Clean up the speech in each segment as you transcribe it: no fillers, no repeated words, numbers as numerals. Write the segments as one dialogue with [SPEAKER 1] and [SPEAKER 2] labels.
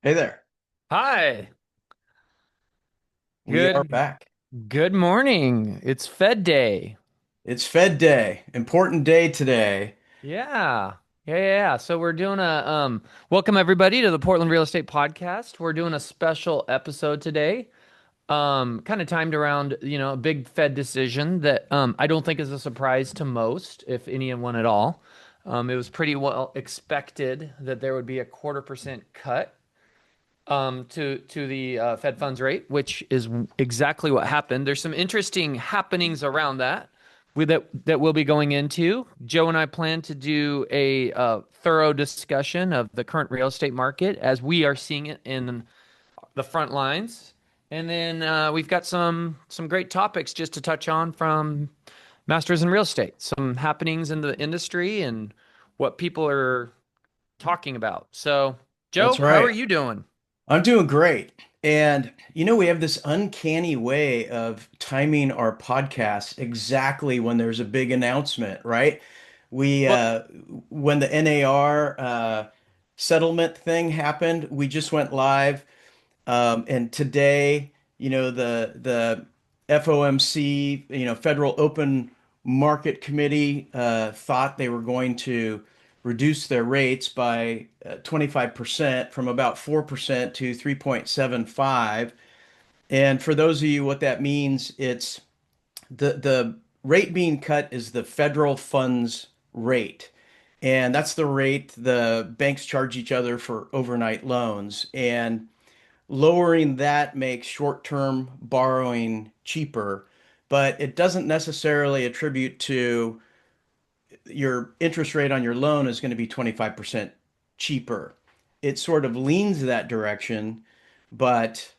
[SPEAKER 1] Hey there.
[SPEAKER 2] Hi.
[SPEAKER 1] We are
[SPEAKER 2] Good
[SPEAKER 1] back.
[SPEAKER 2] good morning. It's Fed Day.
[SPEAKER 1] It's Fed Day. Important day today.
[SPEAKER 2] Yeah. Yeah. So we're doing a welcome everybody to the Portland Real Estate Podcast. We're doing a special episode today. Kind of timed around, a big Fed decision that I don't think is a surprise to most, if anyone at all. It was pretty well expected that there would be a 1/4% cut to the Fed funds rate, which is exactly what happened. There's some interesting happenings around that we'll be going into. Joe and I plan to do a thorough discussion of the current real estate market as we are seeing it in the front lines, and then we've got some great topics just to touch on from Masters in Real Estate, some happenings in the industry, and what people are talking about. So, Joe,
[SPEAKER 1] That's
[SPEAKER 2] how are
[SPEAKER 1] right.
[SPEAKER 2] you doing?
[SPEAKER 1] I'm doing great. And we have this uncanny way of timing our podcast exactly when there's a big announcement, right? We
[SPEAKER 2] Well,
[SPEAKER 1] when the NAR settlement thing happened, we just went live. And today, the FOMC, Federal Open Market Committee, thought they were going to reduce their rates by 25% from about 4% to 3.75. And for those of you, what that means, it's the rate being cut is the federal funds rate. And that's the rate the banks charge each other for overnight loans. And lowering that makes short-term borrowing cheaper, but it doesn't necessarily attribute to your interest rate on your loan is going to be 25% cheaper. It sort of leans that direction, but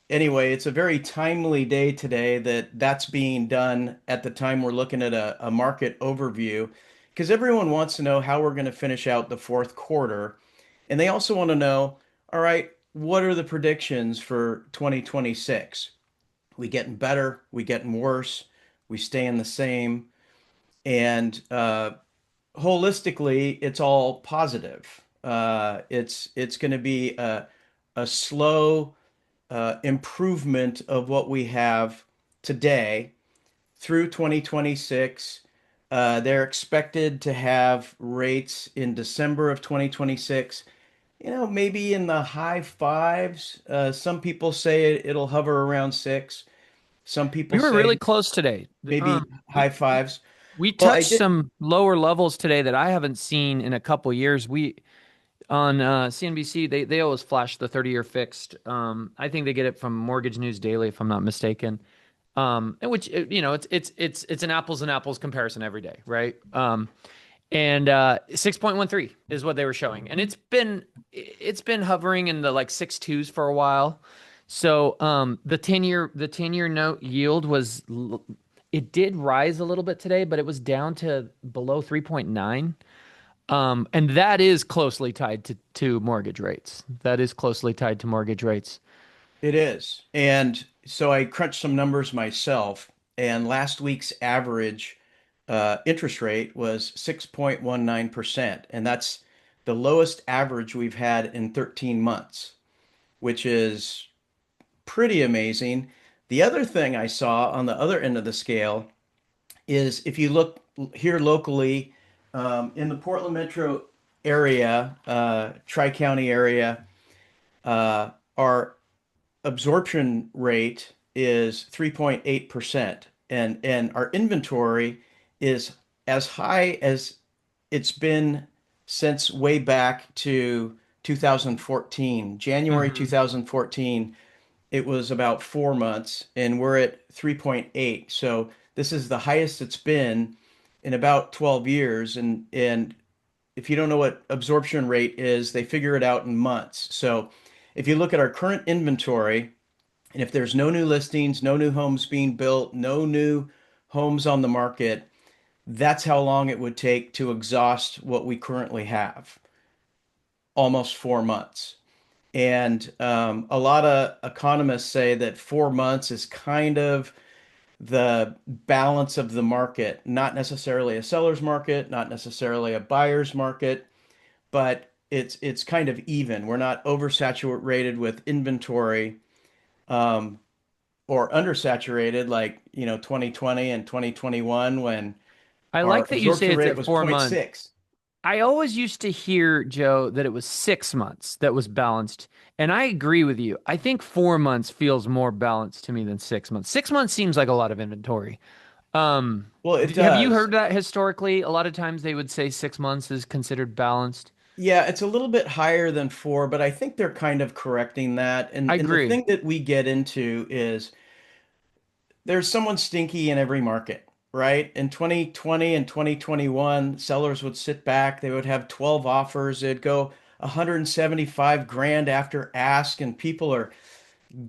[SPEAKER 1] anyway, it's a very timely day today that that's being done at the time we're looking at a market overview because everyone wants to know how we're going to finish out the fourth quarter. And they also want to know, all right, what are the predictions for 2026? We getting better? We getting worse? We staying the same? And holistically, it's all positive. It's going to be a slow improvement of what we have today through 2026. They're expected to have rates in December of 2026, maybe in the high fives. Some people say it'll hover around six. Some people
[SPEAKER 2] we were
[SPEAKER 1] say
[SPEAKER 2] really close today.
[SPEAKER 1] maybe high
[SPEAKER 2] We
[SPEAKER 1] fives.
[SPEAKER 2] we
[SPEAKER 1] Well, I
[SPEAKER 2] touched
[SPEAKER 1] did.
[SPEAKER 2] some lower levels today that I haven't seen in a couple years. We on CNBC they always flash the 30-year fixed. I think they get it from Mortgage News Daily, if I'm not mistaken. In which it's an apples and apples comparison every day, right? And 6.13 is what they were showing, and it's been hovering in the like 6.2s for a while. So the 10-year note yield it did rise a little bit today, but it was down to below 3.9. And that is closely tied to mortgage rates. That is closely tied to mortgage rates.
[SPEAKER 1] It is. And so I crunched some numbers myself, and last week's average interest rate was 6.19%. And that's the lowest average we've had in 13 months, which is pretty amazing. The other thing I saw on the other end of the scale is if you look here locally in the Portland metro area, Tri-County area, our absorption rate is 3.8%, and our inventory is as high as it's been since way back to 2014. January
[SPEAKER 2] Hmm.
[SPEAKER 1] 2014, it was about 4 months, and we're at 3.8. So this is the highest it's been in about 12 years. And if you don't know what absorption rate is, they figure it out in months. So if you look at our current inventory, and if there's no new listings, no new homes being built, no new homes on the market, that's how long it would take to exhaust what we currently have, almost 4 months. And a lot of economists say that 4 months is kind of the balance of the market, not necessarily a seller's market, not necessarily a buyer's market, but it's kind of even. We're not oversaturated with inventory, um, or undersaturated like, 2020 and 2021 when
[SPEAKER 2] I
[SPEAKER 1] our
[SPEAKER 2] like that you say
[SPEAKER 1] absorption
[SPEAKER 2] it's
[SPEAKER 1] rate
[SPEAKER 2] at
[SPEAKER 1] was zero
[SPEAKER 2] four
[SPEAKER 1] point
[SPEAKER 2] months.
[SPEAKER 1] 0.6.
[SPEAKER 2] I always used to hear, Joe, that it was 6 months that was balanced. And I agree with you. I think 4 months feels more balanced to me than 6 months. 6 months seems like a lot of inventory.
[SPEAKER 1] Well, it
[SPEAKER 2] Have you
[SPEAKER 1] does.
[SPEAKER 2] heard that historically? A lot of times they would say 6 months is considered balanced.
[SPEAKER 1] Yeah, it's a little bit higher than 4, but I think they're kind of correcting that.
[SPEAKER 2] I
[SPEAKER 1] And the
[SPEAKER 2] agree.
[SPEAKER 1] thing that we get into is there's someone stinky in every market, right? In 2020 and 2021, sellers would sit back, they would have 12 offers, they'd go 175 grand after ask, and people are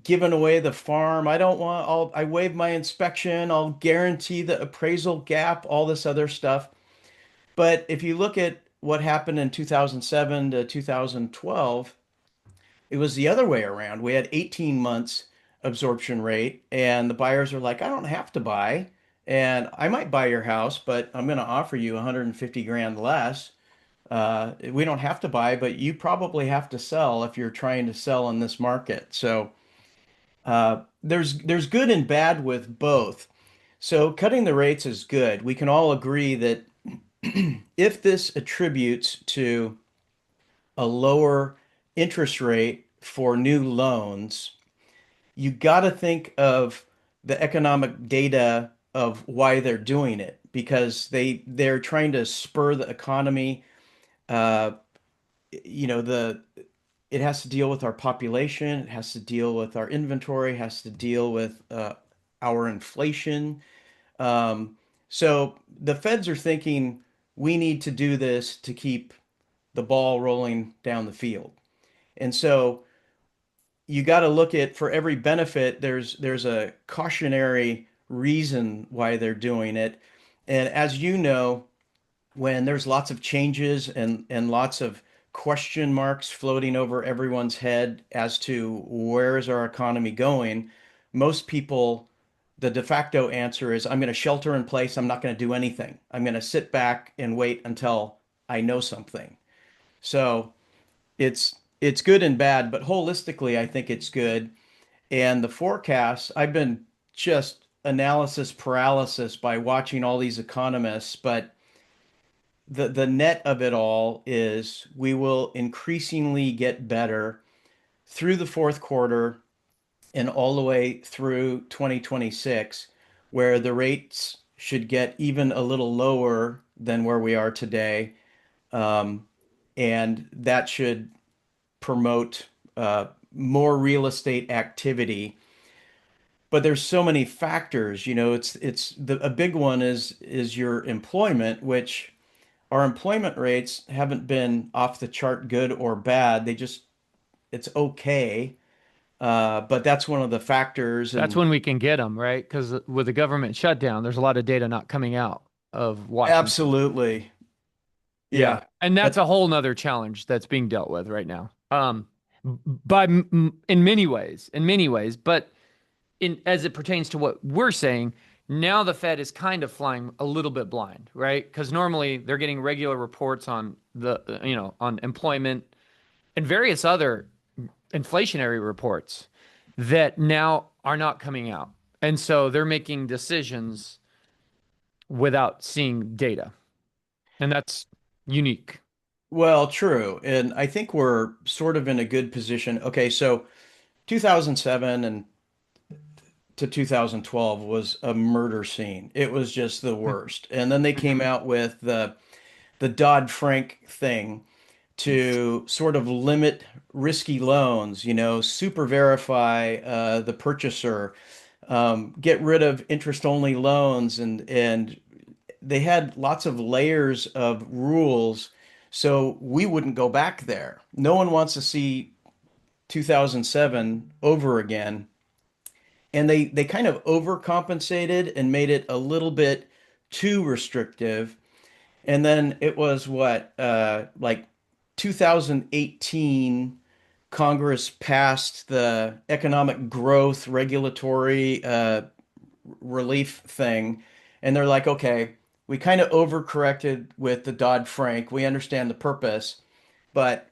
[SPEAKER 1] giving away the farm. I waive my inspection, I'll guarantee the appraisal gap, all this other stuff. But if you look at what happened in 2007 to 2012, it was the other way around. We had 18 months absorption rate, and the buyers are like, I don't have to buy, and I might buy your house, but I'm going to offer you 150 grand less. We don't have to buy, but you probably have to sell if you're trying to sell in this market. So there's good and bad with both. So cutting the rates is good. We can all agree that if this attributes to a lower interest rate for new loans, you got to think of the economic data of why they're doing it because they're trying to spur the economy. Uh, the it has to deal with our population, it has to deal with our inventory, it has to deal with our inflation. Um, so the feds are thinking we need to do this to keep the ball rolling down the field. And so you got to look at for every benefit, there's a cautionary reason why they're doing it. And as you know, when there's lots of changes and lots of question marks floating over everyone's head as to where is our economy going, most people, the de facto answer is I'm going to shelter in place. I'm not going to do anything. I'm going to sit back and wait until I know something. So it's good and bad, but holistically, I think it's good. And the forecasts, I've been just analysis paralysis by watching all these economists, but the net of it all is we will increasingly get better through the fourth quarter and all the way through 2026, where the rates should get even a little lower than where we are today. Um, and that should promote more real estate activity. But there's so many factors, it's a big one is your employment, which our employment rates haven't been off the chart good or bad. It's okay. But that's one of the factors.
[SPEAKER 2] That's
[SPEAKER 1] And
[SPEAKER 2] when we can get them, right? Because with the government shutdown, there's a lot of data not coming out of Washington.
[SPEAKER 1] absolutely.
[SPEAKER 2] Yeah.
[SPEAKER 1] Yeah.
[SPEAKER 2] And that's
[SPEAKER 1] That,
[SPEAKER 2] a whole nother challenge that's being dealt with right now. In many ways, but in as it pertains to what we're saying, now the Fed is kind of flying a little bit blind, right? Because normally they're getting regular reports on on employment and various other inflationary reports that now are not coming out. And so they're making decisions without seeing data. And that's unique.
[SPEAKER 1] well, true. And I think we're sort of in a good position. Okay, so 2007 and to 2012 was a murder scene. It was just the worst. And then they came
[SPEAKER 2] Mhm.
[SPEAKER 1] out with the Dodd-Frank thing to sort of limit risky loans, super verify the purchaser, get rid of interest-only loans, and they had lots of layers of rules, so we wouldn't go back there. No one wants to see 2007 over again, and they kind of overcompensated and made it a little bit too restrictive. And then it was what, like 2018, Congress passed the economic growth regulatory relief thing. And they're like, okay, we kind of overcorrected with the Dodd-Frank. We understand the purpose, but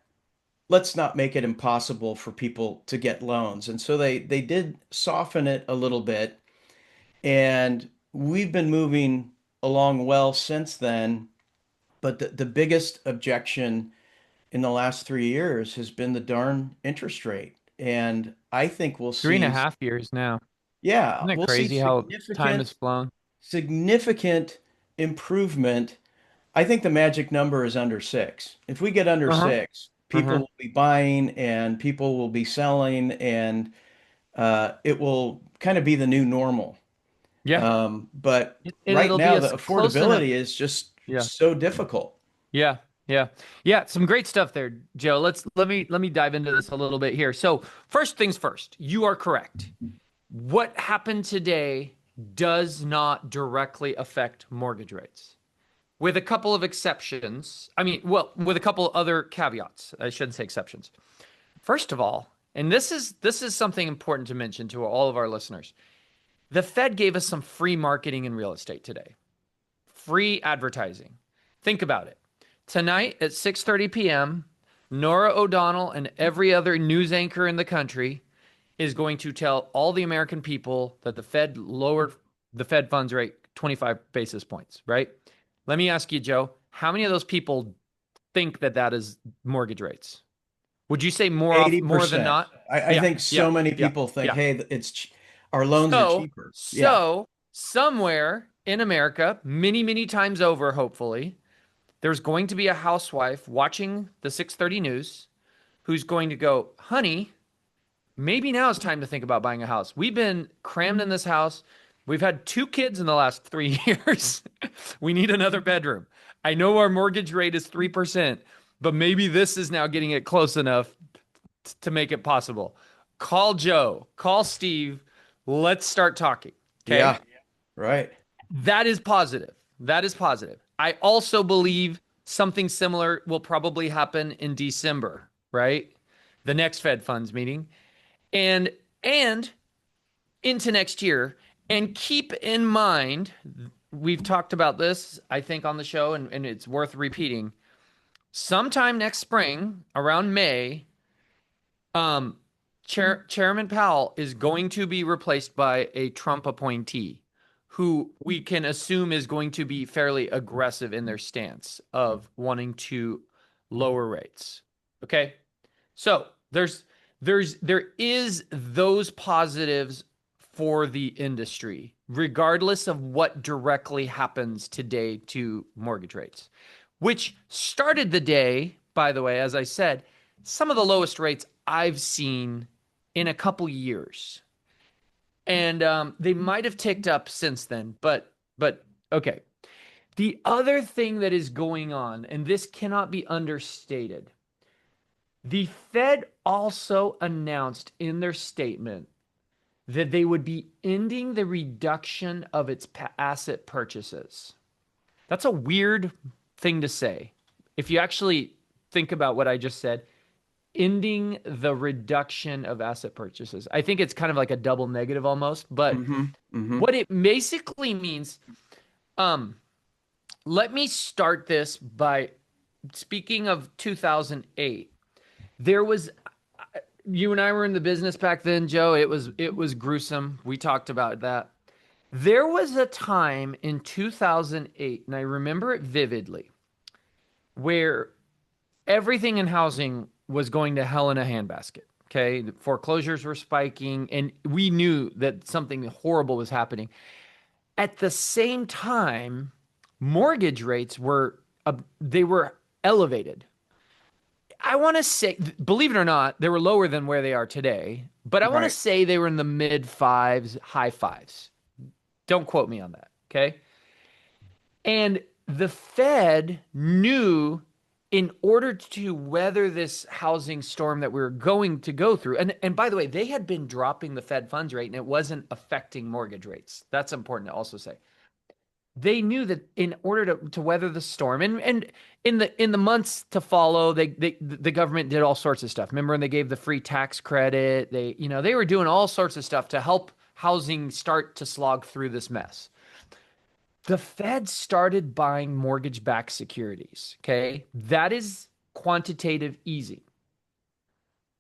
[SPEAKER 1] let's not make it impossible for people to get loans. And so they did soften it a little bit, and we've been moving along well since then. But the biggest objection in the last 3 years has been the darn interest rate. And I think we'll
[SPEAKER 2] Three and a
[SPEAKER 1] see,
[SPEAKER 2] half years now.
[SPEAKER 1] yeah,
[SPEAKER 2] Isn't that
[SPEAKER 1] we'll see
[SPEAKER 2] crazy how time has flown?
[SPEAKER 1] significant improvement. I think the magic number is under six. If we get under
[SPEAKER 2] Uh-huh.
[SPEAKER 1] six, people
[SPEAKER 2] Uh-huh.
[SPEAKER 1] will be buying and people will be selling, and it will kind of be the new normal.
[SPEAKER 2] Yeah.
[SPEAKER 1] But
[SPEAKER 2] And
[SPEAKER 1] right
[SPEAKER 2] it'll be
[SPEAKER 1] now,
[SPEAKER 2] a
[SPEAKER 1] the
[SPEAKER 2] close enough.
[SPEAKER 1] affordability is just
[SPEAKER 2] Yeah.
[SPEAKER 1] so difficult.
[SPEAKER 2] Yeah. Yeah. Yeah. Some great stuff there, Joe. Let me dive into this a little bit here. So first things first, you are correct. What happened today does not directly affect mortgage rates, with a couple of exceptions. I mean, well, with a couple other caveats. I shouldn't say exceptions. First of all, and this is something important to mention to all of our listeners. The Fed gave us some free marketing in real estate today. Free advertising. Think about it. Tonight at 6:30 p.m., Nora O'Donnell and every other news anchor in the country is going to tell all the American people that the Fed lowered the Fed funds rate 25 basis points, right? Let me ask you, Joe, how many of those people think that that is mortgage rates? Would you say more than
[SPEAKER 1] 80%.
[SPEAKER 2] not?
[SPEAKER 1] I
[SPEAKER 2] Yeah,
[SPEAKER 1] think
[SPEAKER 2] yeah,
[SPEAKER 1] so many
[SPEAKER 2] yeah,
[SPEAKER 1] people think,
[SPEAKER 2] yeah.
[SPEAKER 1] hey, our loans are
[SPEAKER 2] So,
[SPEAKER 1] cheaper. Yeah.
[SPEAKER 2] so somewhere in America, many, many times over, hopefully, there's going to be a housewife watching the 6:30 news who's going to go, honey, maybe now it's time to think about buying a house. We've been crammed in this house. We've had two kids in the last 3 years. We need another bedroom. I know our mortgage rate is 3%, but maybe this is now getting it close enough to make it possible. Call Joe, call Steve. Let's start talking. Okay.
[SPEAKER 1] Yeah. Right.
[SPEAKER 2] That is positive. That is positive. I also believe something similar will probably happen in December, right? The next Fed funds meeting. And and into next year. And keep in mind, we've talked about this, I think, on the show, and it's worth repeating. Sometime next spring, around May, um, Chairman Powell is going to be replaced by a Trump appointee who we can assume is going to be fairly aggressive in their stance of wanting to lower rates. Okay. So there is those positives for the industry, regardless of what directly happens today to mortgage rates, which started the day, by the way, as I said, some of the lowest rates I've seen in a couple years. And they might have ticked up since then, but okay. The other thing that is going on, and this cannot be understated, the Fed also announced in their statement that they would be ending the reduction of its asset purchases. That's a weird thing to say. If you actually think about what I just said, ending the reduction of asset purchases. I think it's kind of like a double negative almost, but
[SPEAKER 1] Mm-hmm. Mm-hmm.
[SPEAKER 2] what it basically means, um, let me start this by speaking of 2008. There was You and I were in the business back then, Joe. It was gruesome. We talked about that. There was a time in 2008, and I remember it vividly, where everything in housing was going to hell in a handbasket. Okay. The foreclosures were spiking, and we knew that something horrible was happening. At the same time, mortgage rates were elevated. I want to say, believe it or not, they were lower than where they are today, but I want to
[SPEAKER 1] Right.
[SPEAKER 2] say they were in the mid fives, high fives. Don't quote me on that. Okay. And the Fed knew, in order to weather this housing storm that we were going to go through, and by the way, they had been dropping the Fed funds rate and it wasn't affecting mortgage rates. That's important to also say. They knew that in order to weather the storm, and in the months to follow, the government did all sorts of stuff. Remember when they gave the free tax credit? They were doing all sorts of stuff to help housing start to slog through this mess. The Fed started buying mortgage-backed securities. Okay. That is quantitative easing.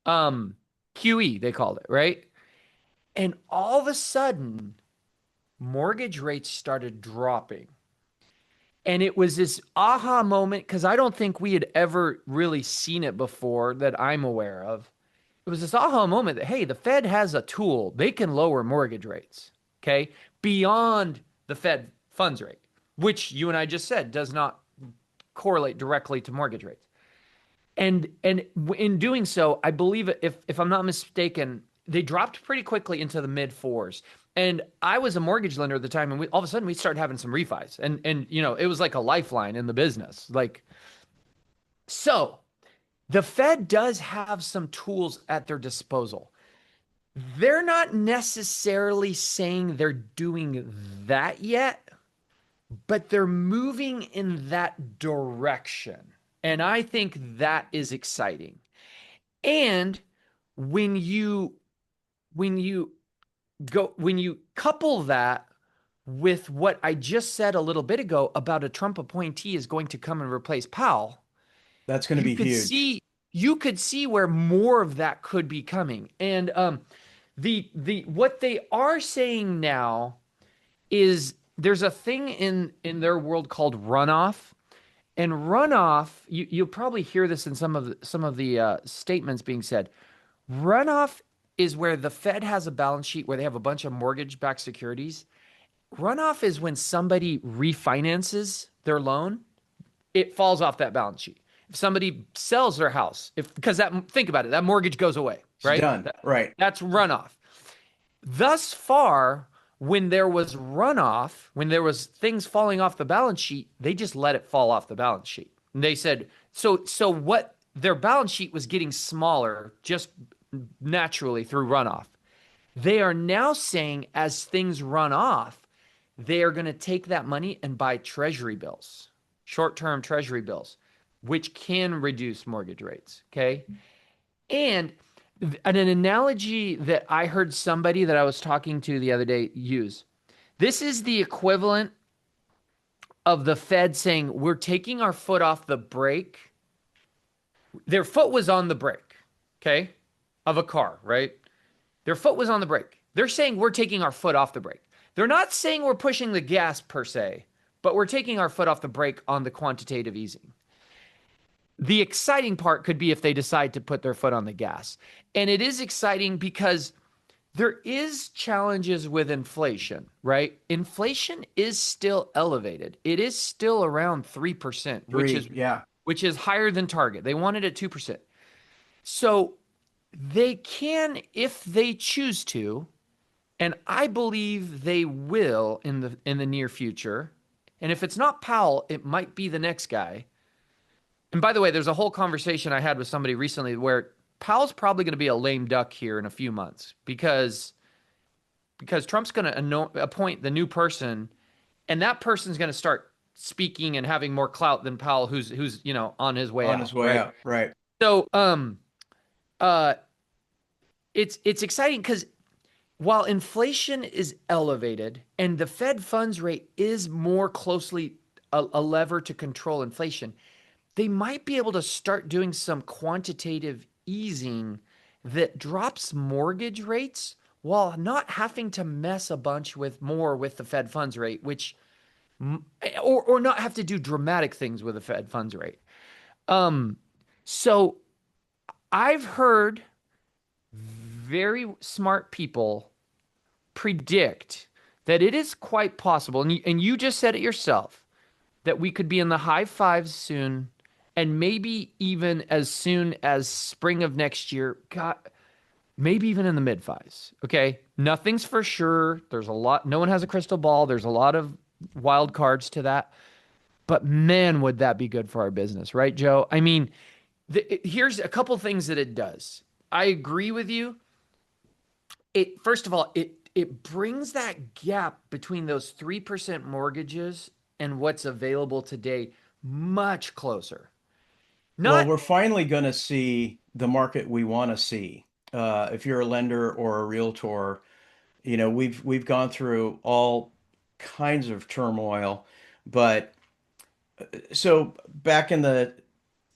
[SPEAKER 2] Um, QE, they called it, right? And all of a sudden, mortgage rates started dropping. And it was this aha moment because I don't think we had ever really seen it before that I'm aware of. It was this aha moment that, hey, the Fed has a tool. They can lower mortgage rates, okay, beyond the Fed funds rate, which you and I just said does not correlate directly to mortgage rates. And in doing so, I believe if I'm not mistaken, they dropped pretty quickly into the mid fours. And I was a mortgage lender at the time, and all of a sudden we started having some refis, and it was like a lifeline in the business. Like so, the Fed does have some tools at their disposal. They're not necessarily saying they're doing that yet, but they're moving in that direction. And I think that is exciting. And when you when you when you couple that with what I just said a little bit ago about a Trump appointee is going to come and replace Powell,
[SPEAKER 1] That's going to
[SPEAKER 2] you
[SPEAKER 1] be
[SPEAKER 2] could
[SPEAKER 1] huge.
[SPEAKER 2] see you could see where more of that could be coming. And the what they are saying now is there's a thing in their world called runoff. And runoff, you'll probably hear this in some of the statements being said. Runoff is where the Fed has a balance sheet where they have a bunch of mortgage-backed securities. Runoff is when somebody refinances their loan, it falls off that balance sheet. If somebody sells their house, if because that think about it, that mortgage goes away,
[SPEAKER 1] It's
[SPEAKER 2] right?
[SPEAKER 1] done. Right.
[SPEAKER 2] That's runoff. Thus far, when there was runoff, when there was things falling off the balance sheet, they just let it fall off the balance sheet. And they said, so what their balance sheet was getting smaller just naturally through runoff. They are now saying as things run off, they are going to take that money and buy treasury bills, short-term treasury bills, which can reduce mortgage rates, okay? And an analogy that I heard somebody that I was talking to the other day use. This is the equivalent of the Fed saying, we're taking our foot off the brake. Their foot was on the brake, okay, of a car, right? Their foot was on the brake. They're saying we're taking our foot off the brake. They're not saying we're pushing the gas per se, but we're taking our foot off the brake on the quantitative easing. The exciting part could be if they decide to put their foot on the gas. And it is exciting because there is challenges with inflation, right? Inflation is still elevated. It is still around 3%, which is
[SPEAKER 1] Three. Yeah.
[SPEAKER 2] which is higher than target. They want it at 2%. So they can, if they choose to, and I believe they will in the near future. And if it's not Powell, it might be the next guy. And by the way, there's a whole conversation I had with somebody recently where Powell's probably going to be a lame duck here in a few months because Trump's going to appoint the new person, and that person's going to start speaking and having more clout than Powell, who's on his way
[SPEAKER 1] On
[SPEAKER 2] out,
[SPEAKER 1] his way
[SPEAKER 2] right?
[SPEAKER 1] out. Right.
[SPEAKER 2] So uh, it's exciting because while inflation is elevated and the Fed funds rate is more closely a lever to control inflation, they might be able to start doing some quantitative easing that drops mortgage rates while not having to mess a bunch with the Fed funds rate, which or not have to do dramatic things with the Fed funds rate. Um, so I've heard very smart people predict that it is quite possible, and you just said it yourself, that we could be in the high fives soon, and maybe even as soon as spring of next year. God, maybe even in the mid fives. Okay. Nothing's for sure. There's a lot, no one has a crystal ball. There's a lot of wild cards to that. But man, would that be good for our business, right, Joe? I mean, here's a couple things that it does. I agree with you. It first of all, it brings that gap between those 3% mortgages and what's available today much closer.
[SPEAKER 1] Well,
[SPEAKER 2] Not
[SPEAKER 1] we're finally going to see the market we want to see. If you're a lender or a realtor, we've gone through all kinds of turmoil, but so back in the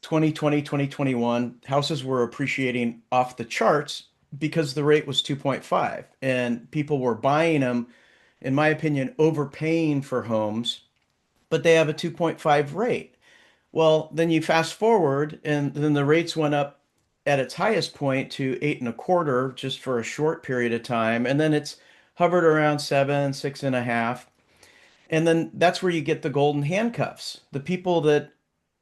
[SPEAKER 1] 2020, 2021, houses were appreciating off the charts because the rate was 2.5 and people were buying them, in my opinion, overpaying for homes, but they have a 2.5 rate. Well, then you fast forward and then the rates went up at its highest point to 8.25 just for a short period of time. And then it's hovered around 7, 6.5. And then that's where you get the golden handcuffs. The people that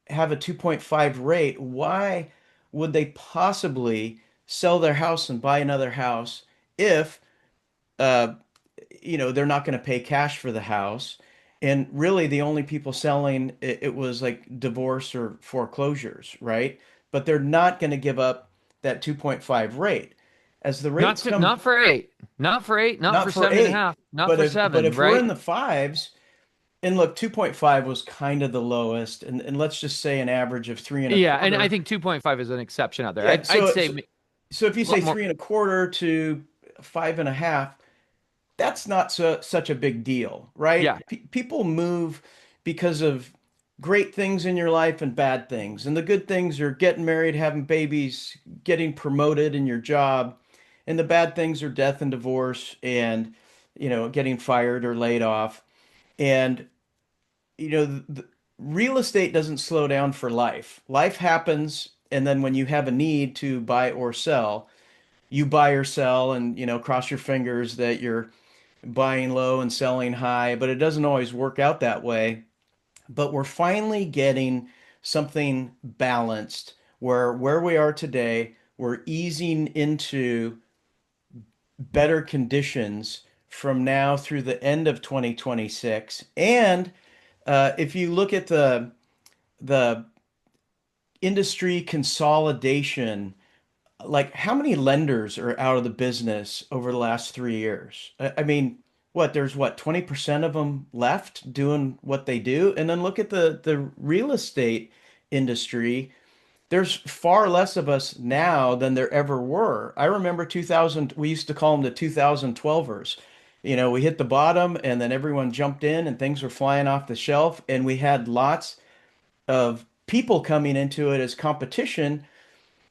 [SPEAKER 1] have a 2.5 rate, why would they possibly sell their house and buy another house if uh, they're not going to pay cash for the house? And really, the only people selling it was like divorce or foreclosures, right? But they're not going to give up that 2.5 rate. As the
[SPEAKER 2] Not
[SPEAKER 1] rates
[SPEAKER 2] to,
[SPEAKER 1] come,
[SPEAKER 2] not for eight, not for eight, not
[SPEAKER 1] not
[SPEAKER 2] for
[SPEAKER 1] for
[SPEAKER 2] seven and a
[SPEAKER 1] eight,
[SPEAKER 2] half, not
[SPEAKER 1] but
[SPEAKER 2] for
[SPEAKER 1] if
[SPEAKER 2] seven,
[SPEAKER 1] we're
[SPEAKER 2] right?
[SPEAKER 1] in the fives, and look, 2.5 was kind of the lowest, and let's just say an average of three and a
[SPEAKER 2] Yeah, and I
[SPEAKER 1] quarter.
[SPEAKER 2] think 2.5 is an exception out there.
[SPEAKER 1] Yeah,
[SPEAKER 2] I'd
[SPEAKER 1] so
[SPEAKER 2] say
[SPEAKER 1] so, so if you
[SPEAKER 2] a
[SPEAKER 1] say
[SPEAKER 2] lot more.
[SPEAKER 1] 3.25 to 5.5, that's not such a big deal,
[SPEAKER 2] Yeah,
[SPEAKER 1] right? People move because of great things in your life and bad things. And the good things are getting married, having babies, getting promoted in your job. And the bad things are death and divorce and, getting fired or laid off. And, real estate doesn't slow down for life. Life happens. And then when you have a need to buy or sell, you buy or sell and, cross your fingers that you're buying low and selling high, but it doesn't always work out that way. But we're finally getting something balanced where we are today, we're easing into better conditions from now through the end of 2026. And if you look at the industry consolidation, like how many lenders are out of the business over the last 3 years? I mean, there's 20% of them left doing what they do? And then look at the real estate industry. There's far less of us now than there ever were. I remember 2000, we used to call them the 2012ers. We hit the bottom and then everyone jumped in and things were flying off the shelf and we had lots of people coming into it as competition,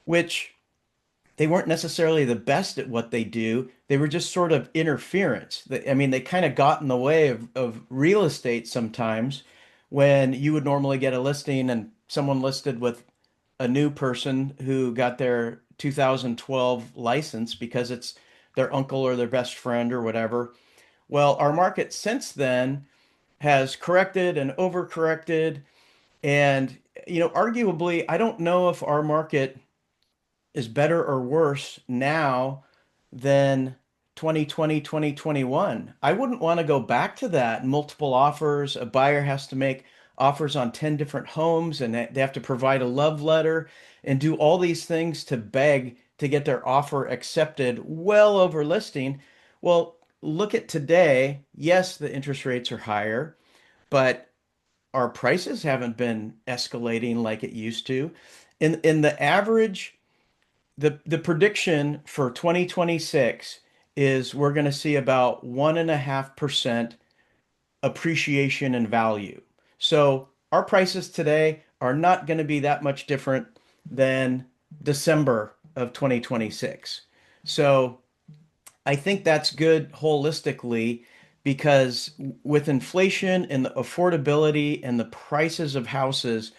[SPEAKER 1] which they weren't necessarily the best at what they do. They were just sort of interference. I mean, they kind of got in the way of real estate sometimes when you would normally get a listing and someone listed with a new person who got their 2012 license because it's their uncle or their best friend or whatever. Well, our market since then has corrected and overcorrected. And, arguably, I don't know if our market is better or worse now than 2020, 2021. I wouldn't want to go back to that. Multiple offers, a buyer has to make offers on 10 different homes and they have to provide a love letter and do all these things to beg to get their offer accepted well over listing. Well, look at today. Yes, the interest rates are higher, but our prices haven't been escalating like it used to. In the average the prediction for 2026 is we're going to see about 1.5% appreciation in value. So our prices today are not going to be that much different than December of 2026. So I think that's good holistically because with inflation and the affordability and the prices of houses,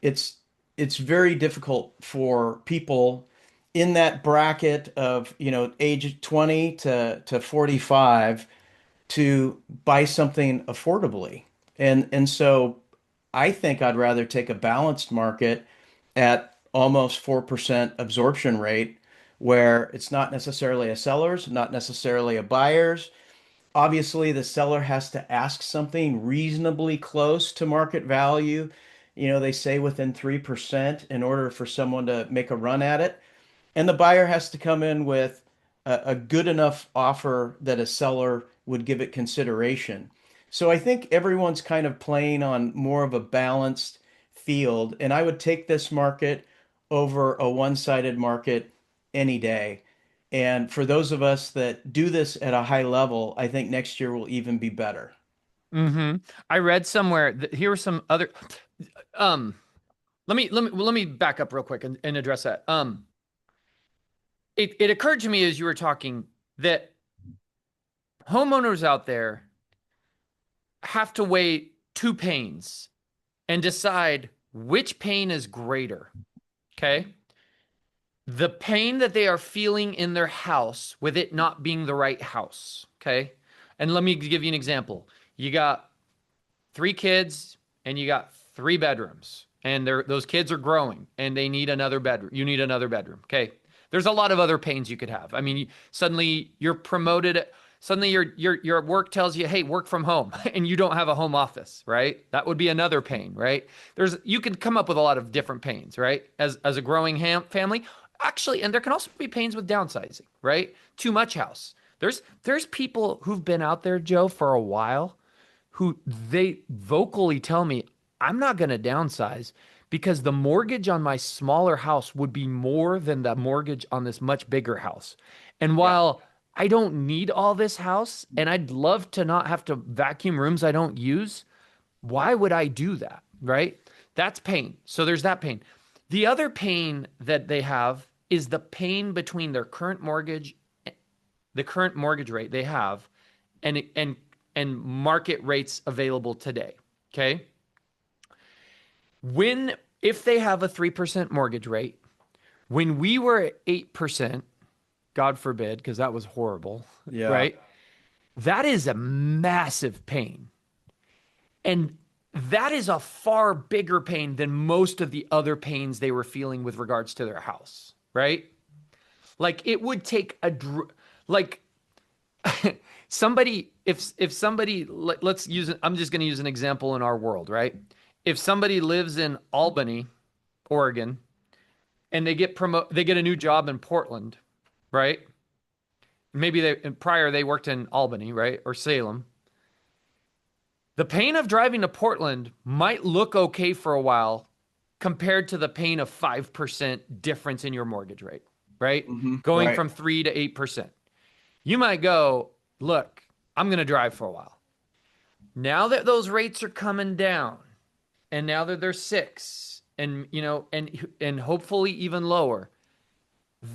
[SPEAKER 1] it's it's very difficult for people in that bracket of, age 20 to 45 to buy something affordably. And so I think I'd rather take a balanced market at almost 4% absorption rate where it's not necessarily a seller's, not necessarily a buyer's. Obviously, the seller has to ask something reasonably close to market value. They say within 3% in order for someone to make a run at it. And the buyer has to come in with a good enough offer that a seller would give it consideration. So I think everyone's kind of playing on more of a balanced field. And I would take this market over a one-sided market any day. And for those of us that do this at a high level, I think next year will even be better.
[SPEAKER 2] I read somewhere that here are some other um let me back up real quick and address that. It occurred to me as you were talking that homeowners out there have to weigh two pains and decide which pain is greater. Okay. The pain that they are feeling in their house with it not being the right house. Okay. And let me give you an example. You got three kids and you got three bedrooms, and those kids are growing and they need another bedroom. You need another bedroom. Okay. There's a lot of other pains you could have. I mean, suddenly you're promoted. Suddenly your work tells you, hey, work from home, and you don't have a home office, right? That would be another pain, right? You can come up with a lot of different pains, right? As a growing family, actually, and there can also be pains with downsizing, right? Too much house. There's people who've been out there, Joe, for a while, who they vocally tell me, I'm not going to downsize because the mortgage on my smaller house would be more than the mortgage on this much bigger house. And
[SPEAKER 1] Yeah,
[SPEAKER 2] while I don't need all this house and I'd love to not have to vacuum rooms I don't use, why would I do that? Right? That's pain. So there's that pain. The other pain that they have is the pain between their current mortgage, the current mortgage rate they have, and market rates available today. Okay. If they have a 3% mortgage rate, when we were at 8%, God forbid, because that was horrible,
[SPEAKER 1] yeah,
[SPEAKER 2] right? That is a massive pain. And that is a far bigger pain than most of the other pains they were feeling with regards to their house, right? Like it would take like somebody if somebody let's use it, I'm just going to use an example in our world, right? If somebody lives in Albany, Oregon, and they get a new job in Portland, right? Maybe prior they worked in Albany, right? Or Salem. The pain of driving to Portland might look okay for a while compared to the pain of 5% difference in your mortgage rate, right? Going
[SPEAKER 1] right.
[SPEAKER 2] from 3 to 8%. You might go, look, I'm going to drive for a while. Now that those rates are coming down and now that they're 6 and and hopefully even lower,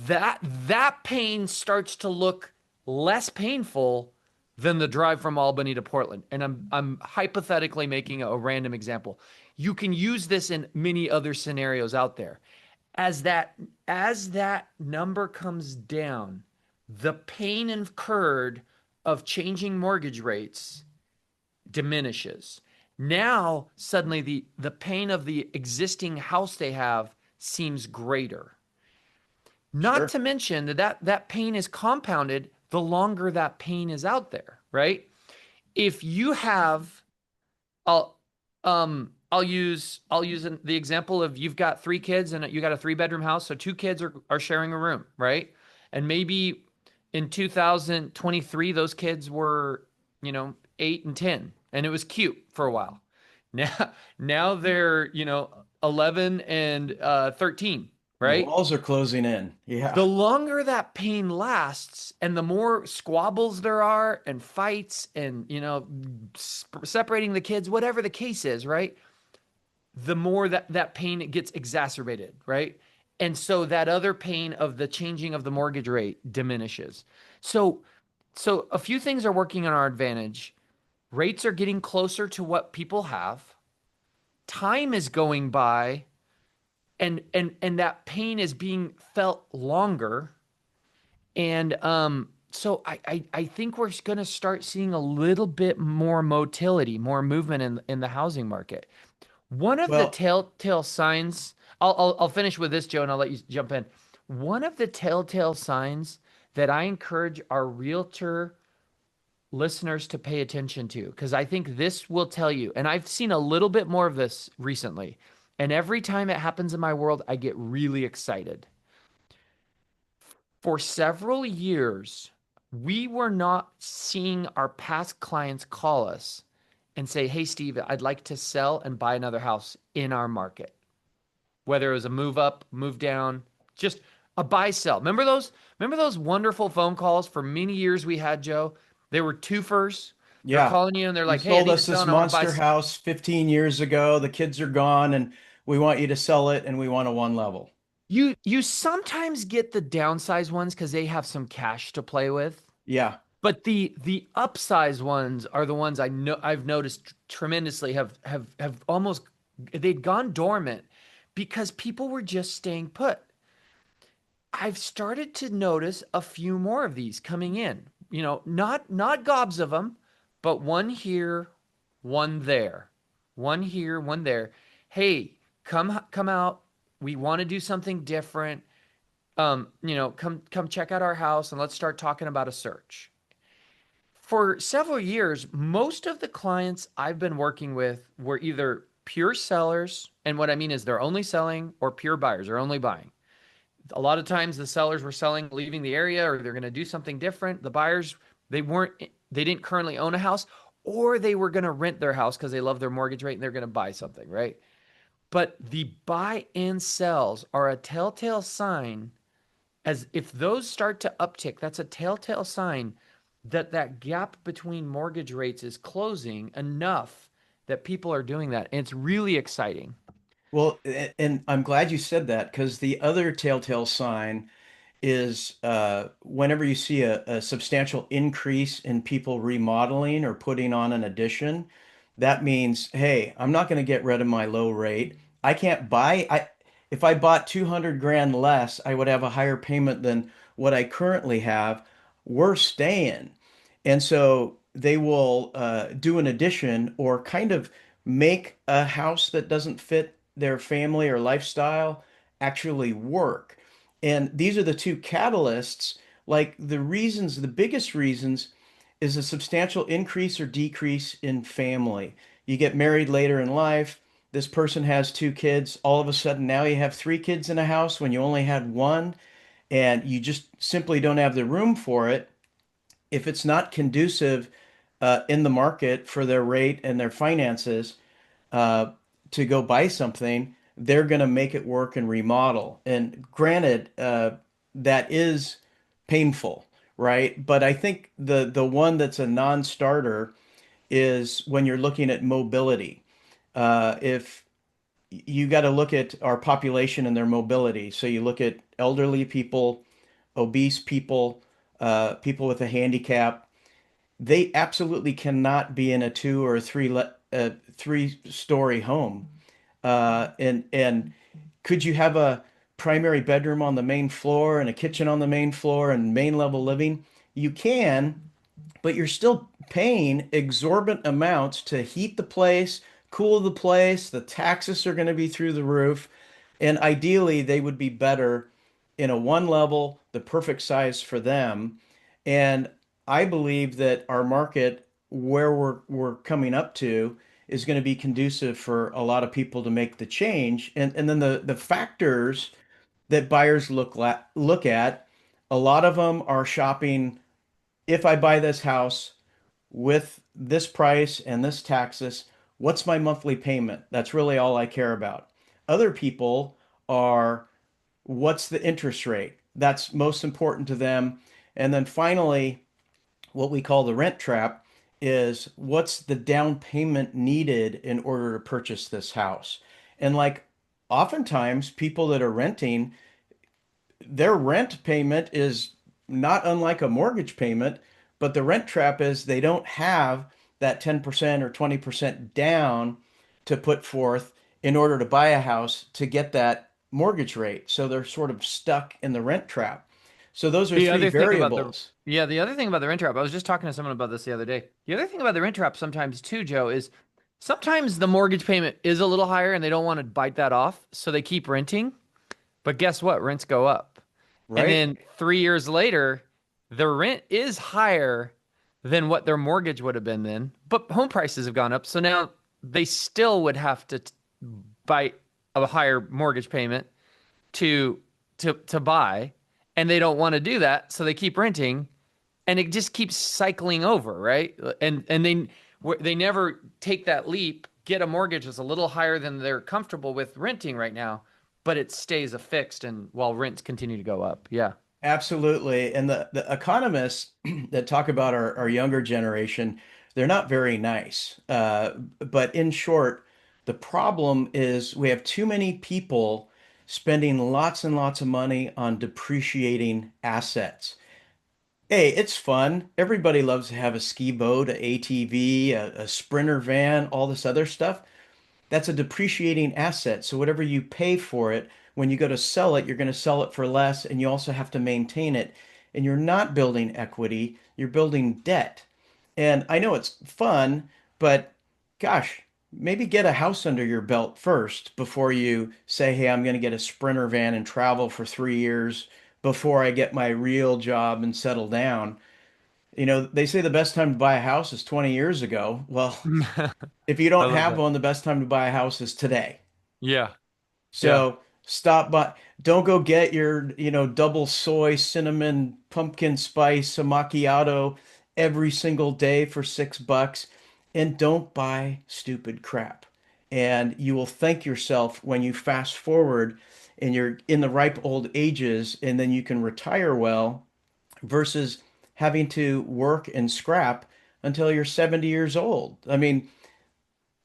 [SPEAKER 2] that pain starts to look less painful than the drive from Albany to Portland. And I'm hypothetically making a random example. You can use this in many other scenarios out there. As that number comes down, the pain incurred of changing mortgage rates diminishes. Now suddenly the pain of the existing house they have seems greater. Not
[SPEAKER 1] Sure.
[SPEAKER 2] to mention that pain is compounded the longer that pain is out there, right? If you have, I'll use the example of you've got three kids and you got a three-bedroom house, so two kids are sharing a room, right? And maybe in 2023 those kids were 8 and 10, and it was cute for a while. Now they're 11 and 13,
[SPEAKER 1] The
[SPEAKER 2] right?
[SPEAKER 1] walls are closing in. Yeah,
[SPEAKER 2] The longer that pain lasts and the more squabbles there are and fights and separating the kids, whatever the case is, right? The more that pain gets exacerbated, right? And so that other pain of the changing of the mortgage rate diminishes. So a few things are working in our advantage. Rates are getting closer to what people have. Time is going by, and that pain is being felt longer. And so I think we're going to start seeing a little bit more motility, more movement in the housing market. One of the
[SPEAKER 1] well,
[SPEAKER 2] telltale signs, I'll finish with this, Joe, and I'll let you jump in. One of the telltale signs that I encourage our realtor listeners to pay attention to, because I think this will tell you, and I've seen a little bit more of this recently, and every time it happens in my world, I get really excited. For several years, we were not seeing our past clients call us and say, hey, Steve, I'd like to sell and buy another house in our market. Whether it was a move up, move down, just a buy sell. Remember those wonderful phone calls for many years we had, Joe? They were twofers. They're
[SPEAKER 1] yeah.
[SPEAKER 2] calling you and they're
[SPEAKER 1] You
[SPEAKER 2] like, hey, I
[SPEAKER 1] sold
[SPEAKER 2] need to
[SPEAKER 1] us
[SPEAKER 2] sell
[SPEAKER 1] this
[SPEAKER 2] and I want to buy.
[SPEAKER 1] monster house 15 years ago. The kids are gone, and We want you to sell it and we want a one level.
[SPEAKER 2] You sometimes get the downsize ones because they have some cash to play with.
[SPEAKER 1] Yeah.
[SPEAKER 2] But the upsize ones are the ones I've noticed tremendously have almost they'd gone dormant because people were just staying put. I've started to notice a few more of these coming in. Not gobs of them, but one here, one there. One here, one there. Hey, come out. We want to do something different. Come check out our house and let's start talking about a search. For several years, most of the clients I've been working with were either pure sellers, and what I mean is they're only selling, or pure buyers, they're only buying. A lot of times the sellers were selling, leaving the area, or they're going to do something different. The buyers, they didn't currently own a house, or they were going to rent their house because they love their mortgage rate and they're going to buy something, right? But the buy and sells are a telltale sign. As if those start to uptick, that's a telltale sign that that gap between mortgage rates is closing enough that people are doing that. And it's really exciting.
[SPEAKER 1] Well, and I'm glad you said that because the other telltale sign is whenever you see a substantial increase in people remodeling or putting on an addition, that means, hey, I'm not going to get rid of my low rate. I can't buy. If I bought 200 grand less, I would have a higher payment than what I currently have. We're staying. And so they will do an addition or kind of make a house that doesn't fit their family or lifestyle actually work. And these are the two catalysts. Like the reasons, the biggest reasons is a substantial increase or decrease in family. You get married later in life. This person has two kids. All of a sudden, now you have three kids in a house when you only had one, and you just simply don't have the room for it. If it's not conducive in the market for their rate and their finances, uh, to go buy something, they're going to make it work and remodel. And granted, that is painful, right? But I think the one that's a non-starter is when you're looking at mobility. If you got to look at our population and their mobility, so you look at elderly people, obese people, people with a handicap, they absolutely cannot be in a two or a three-story home. And could you have a primary bedroom on the main floor and a kitchen on the main floor and main level living? You can, but you're still paying exorbitant amounts to heat the place, cool the place. The taxes are going to be through the roof. And ideally, they would be better in a one level, the perfect size for them. And I believe that our market, where we're coming up to, is going to be conducive for a lot of people to make the change. And then the factors that buyers look at, a lot of them are shopping. If I buy this house with this price and this taxes, what's my monthly payment? That's really all I care about. Other people are, what's the interest rate? That's most important to them. And then finally, what we call the rent trap is, what's the down payment needed in order to purchase this house? And like oftentimes people that are renting, their rent payment is not unlike a mortgage payment, but the rent trap is they don't have that 10% or 20% down to put forth in order to buy a house to get that mortgage rate. So they're sort of stuck in the rent trap. So those are
[SPEAKER 2] The
[SPEAKER 1] three
[SPEAKER 2] other thing about the
[SPEAKER 1] variables.
[SPEAKER 2] Yeah, the other thing about the rent trap, I was just talking to someone about this the other day. The other thing about the rent trap sometimes too, Joe, is sometimes the mortgage payment is a little higher and they don't want to bite that off, so they keep renting. But guess what? Rents go up. And
[SPEAKER 1] Right?
[SPEAKER 2] then 3 years later, the rent is higher than what their mortgage would have been then. But home prices have gone up. So now they still would have to bite a higher mortgage payment to to buy. And they don't want to do that. So they keep renting and it just keeps cycling over, right? And they never take that leap, get a mortgage that's a little higher than they're comfortable with renting right now, but it stays a fixed and while rents continue to go up. Yeah.
[SPEAKER 1] Absolutely. And the economists that talk about our younger generation, they're not very nice. But in short, The problem is we have too many people spending lots and lots of money on depreciating assets. Hey, it's fun. Everybody loves to have a ski boat, a ATV, a Sprinter van, all this other stuff. That's a depreciating asset. So whatever you pay for it, when you go to sell it, you're going to sell it for less, and you also have to maintain it. And you're not building equity, you're building debt. And I know it's fun, but gosh, maybe get a house under your belt first before you say, hey, I'm going to get a Sprinter van and travel for 3 years before I get my real job and settle down. They say the best time to buy a house is 20 years ago. Well, if you
[SPEAKER 2] I
[SPEAKER 1] don't
[SPEAKER 2] love
[SPEAKER 1] have
[SPEAKER 2] that.
[SPEAKER 1] one, the best time to buy a house is today.
[SPEAKER 2] Yeah. Yeah.
[SPEAKER 1] So stop by. Don't go get your, double soy, cinnamon, pumpkin spice, a macchiato every single day for $6. And don't buy stupid crap. And you will thank yourself when you fast forward and you're in the ripe old ages, and then you can retire well versus having to work and scrap until you're 70 years old. I mean,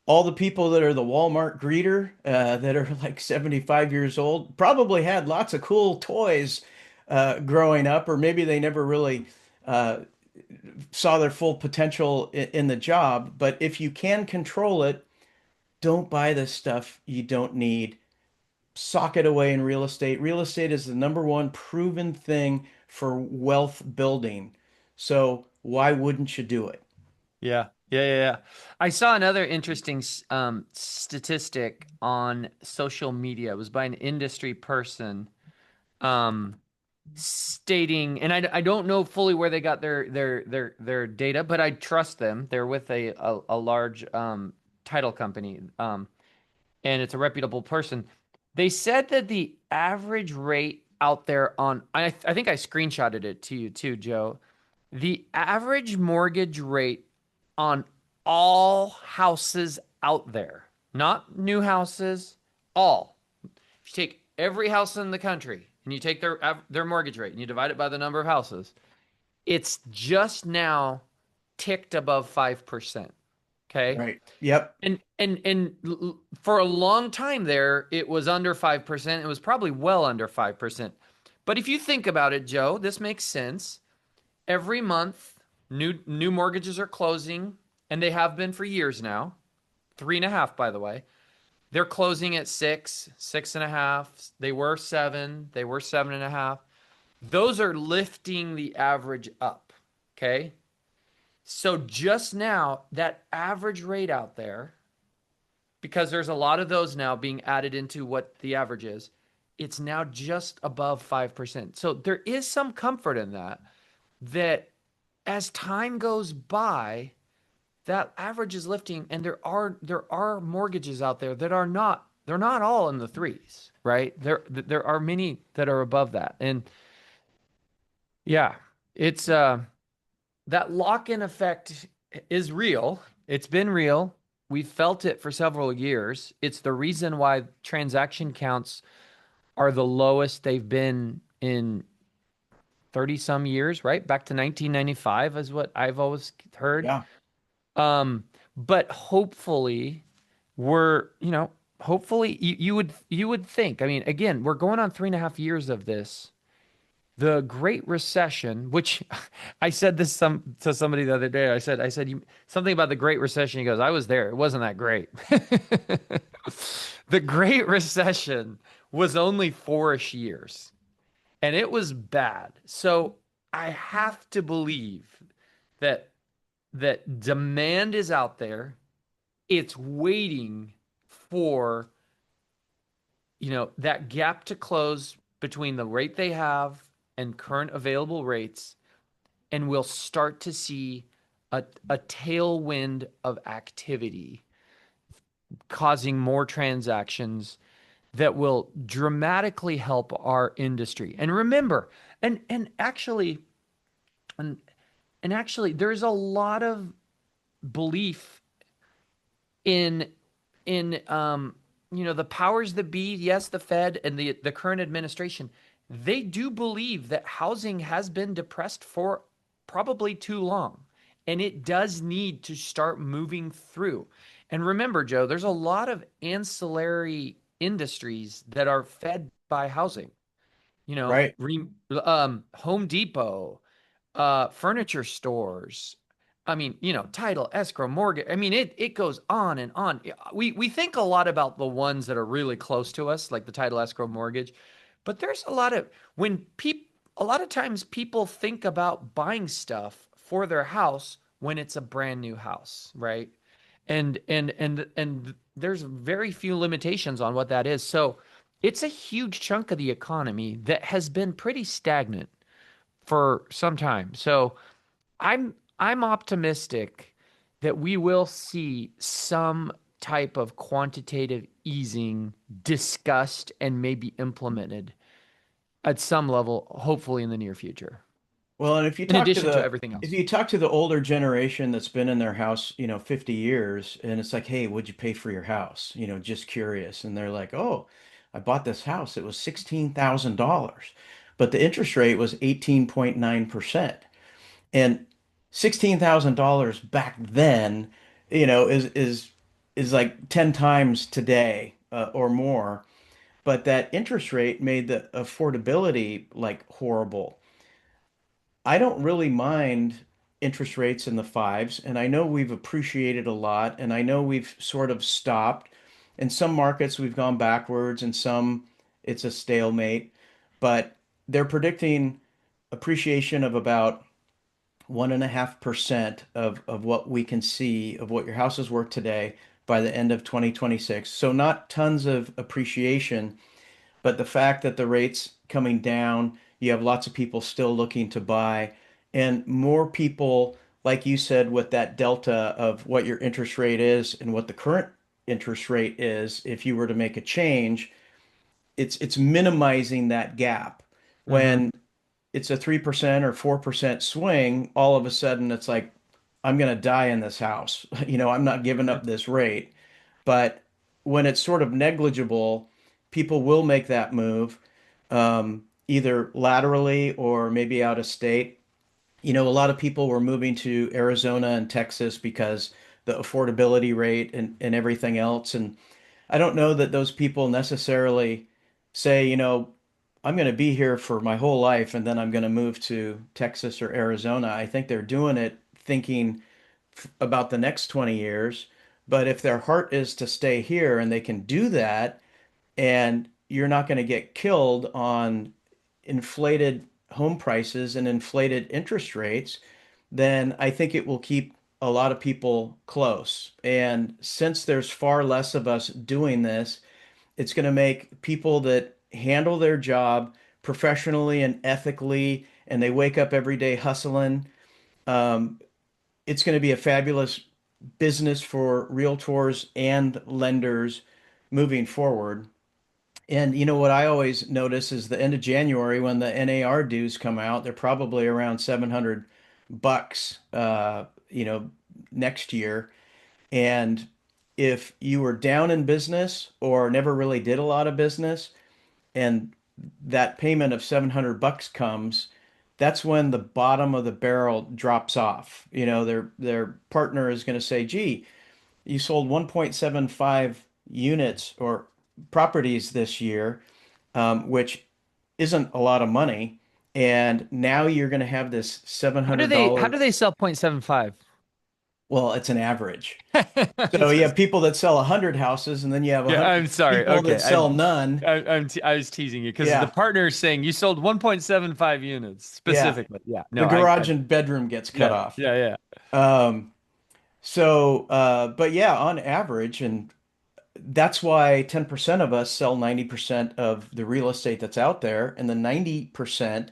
[SPEAKER 1] all the people that are the Walmart greeter that are like 75 years old probably had lots of cool toys growing up, or maybe they never really uh, saw their full potential in the job. But if you can control it, don't buy this stuff you don't need. Sock it away in real estate. Real estate is the number one proven thing for wealth building. So why wouldn't you do it?
[SPEAKER 2] Yeah. Yeah. Yeah. Yeah. I saw another interesting statistic on social media. It was by an industry person. Um, stating, and I don't know fully where they got their data, but I trust them. They're with a large title company, and it's a reputable person. They said that the average rate out there on I think I screenshotted it to you too, Joe. The average mortgage rate on all houses out there, not new houses, all. If you take every house in the country and you take their mortgage rate and you divide it by the number of houses, it's just now ticked above 5%. Okay?
[SPEAKER 1] Right. Yep.
[SPEAKER 2] And for a long time there, it was under 5%. It was probably well under 5%. But if you think about it, Joe, this makes sense. Every month, new mortgages are closing, and they have been for years now. 3.5, by the way. They're closing at 6, 6.5. They were 7. They were 7.5. Those are lifting the average up. Okay. So just now, that average rate out there, because there's a lot of those now being added into what the average is, it's now just above 5%. So there is some comfort in that as time goes by, that average is lifting, and there are mortgages out there that are not they're not all in the threes, right? There are many that are above that. And yeah, it's that lock-in effect is real. It's been real. We've felt it for several years. It's the reason why transaction counts are the lowest they've been in 30 some years, right? Back to 1995 is what I've always heard.
[SPEAKER 1] Yeah.
[SPEAKER 2] But hopefully hopefully you would think, I mean, again, we're going on 3.5 years of this. The Great Recession, which I said this to somebody the other day. I said something about the Great Recession. He goes, I was there. It wasn't that great. The Great Recession was only 4-ish years, and it was bad. So I have to believe that demand is out there. It's waiting for, that gap to close between the rate they have and current available rates, and we'll start to see a tailwind of activity causing more transactions that will dramatically help our industry. And remember, and and actually there's a lot of belief in the powers that be, yes, the Fed and the current administration. They do believe that housing has been depressed for probably too long, and it does need to start moving through. And remember, Joe, there's a lot of ancillary industries that are fed by housing.
[SPEAKER 1] Right.
[SPEAKER 2] Home Depot, furniture stores. I mean, title, escrow, mortgage. I mean, it goes on and on. We think a lot about the ones that are really close to us, like the title, escrow, mortgage, but there's a lot of when people. A lot of times people think about buying stuff for their house when it's a brand new house, right? And there's very few limitations on what that is. So it's a huge chunk of the economy that has been pretty stagnant for some time. So I'm optimistic that we will see some type of quantitative easing discussed and maybe implemented at some level, hopefully in the near future,
[SPEAKER 1] Well, and
[SPEAKER 2] in addition to everything
[SPEAKER 1] if
[SPEAKER 2] else.
[SPEAKER 1] you talk to the older generation that's been in their house, 50 years, and it's like, hey, what'd you pay for your house? Just curious. And they're like, oh, I bought this house. It was $16,000, but the interest rate was 18.9%. And $16,000 back then, is like 10 times today, or more. But that interest rate made the affordability like horrible. I don't really mind interest rates in the fives, and I know we've appreciated a lot, and I know we've sort of stopped. In some markets, we've gone backwards, and some it's a stalemate, but they're predicting appreciation of about 1.5% of what we can see of what your house is worth today by the end of 2026. So not tons of appreciation, but the fact that the rates coming down, you have lots of people still looking to buy, and more people, like you said, with that delta of what your interest rate is and what the current interest rate is, if you were to make a change, it's minimizing that gap.
[SPEAKER 2] Hmm.
[SPEAKER 1] When it's a 3% or 4% swing, all of a sudden it's like, I'm going to die in this house. I'm not giving up this rate. But when it's sort of negligible, people will make that move, either laterally or maybe out of state. A lot of people were moving to Arizona and Texas because the affordability rate and everything else. And I don't know that those people necessarily say, I'm going to be here for my whole life and then I'm going to move to Texas or Arizona. I think they're doing it thinking about the next 20 years. But if their heart is to stay here and they can do that, and you're not going to get killed on inflated home prices and inflated interest rates, then I think it will keep a lot of people close. And since there's far less of us doing this, it's going to make people that handle their job professionally and ethically, and they wake up every day hustling. Um, it's going to be a fabulous business for realtors and lenders moving forward. And what I always notice is the end of January when the NAR dues come out, they're probably around $700, next year. And if you were down in business or never really did a lot of business, and that payment of $700 comes, that's when the bottom of the barrel drops off. Their partner is going to say, "Gee, you sold 1.75 units or properties this year, which isn't a lot of money, and now you're going to have this
[SPEAKER 2] How do
[SPEAKER 1] $700."
[SPEAKER 2] they sell 0.75?
[SPEAKER 1] Well, it's an average. So
[SPEAKER 2] It's
[SPEAKER 1] you
[SPEAKER 2] just-
[SPEAKER 1] have people that sell 100 houses, and then you have
[SPEAKER 2] yeah,
[SPEAKER 1] 100
[SPEAKER 2] I'm sorry.
[SPEAKER 1] people that
[SPEAKER 2] Okay.
[SPEAKER 1] sell none.
[SPEAKER 2] I was teasing you because the
[SPEAKER 1] Yeah,
[SPEAKER 2] partner is saying you sold 1.75 units
[SPEAKER 1] yeah.
[SPEAKER 2] specifically. Yeah.
[SPEAKER 1] The
[SPEAKER 2] No,
[SPEAKER 1] garage and bedroom gets cut
[SPEAKER 2] yeah,
[SPEAKER 1] off.
[SPEAKER 2] yeah, yeah.
[SPEAKER 1] Um, but yeah, on average, and that's why 10% of us sell 90% of the real estate that's out there, and the 90%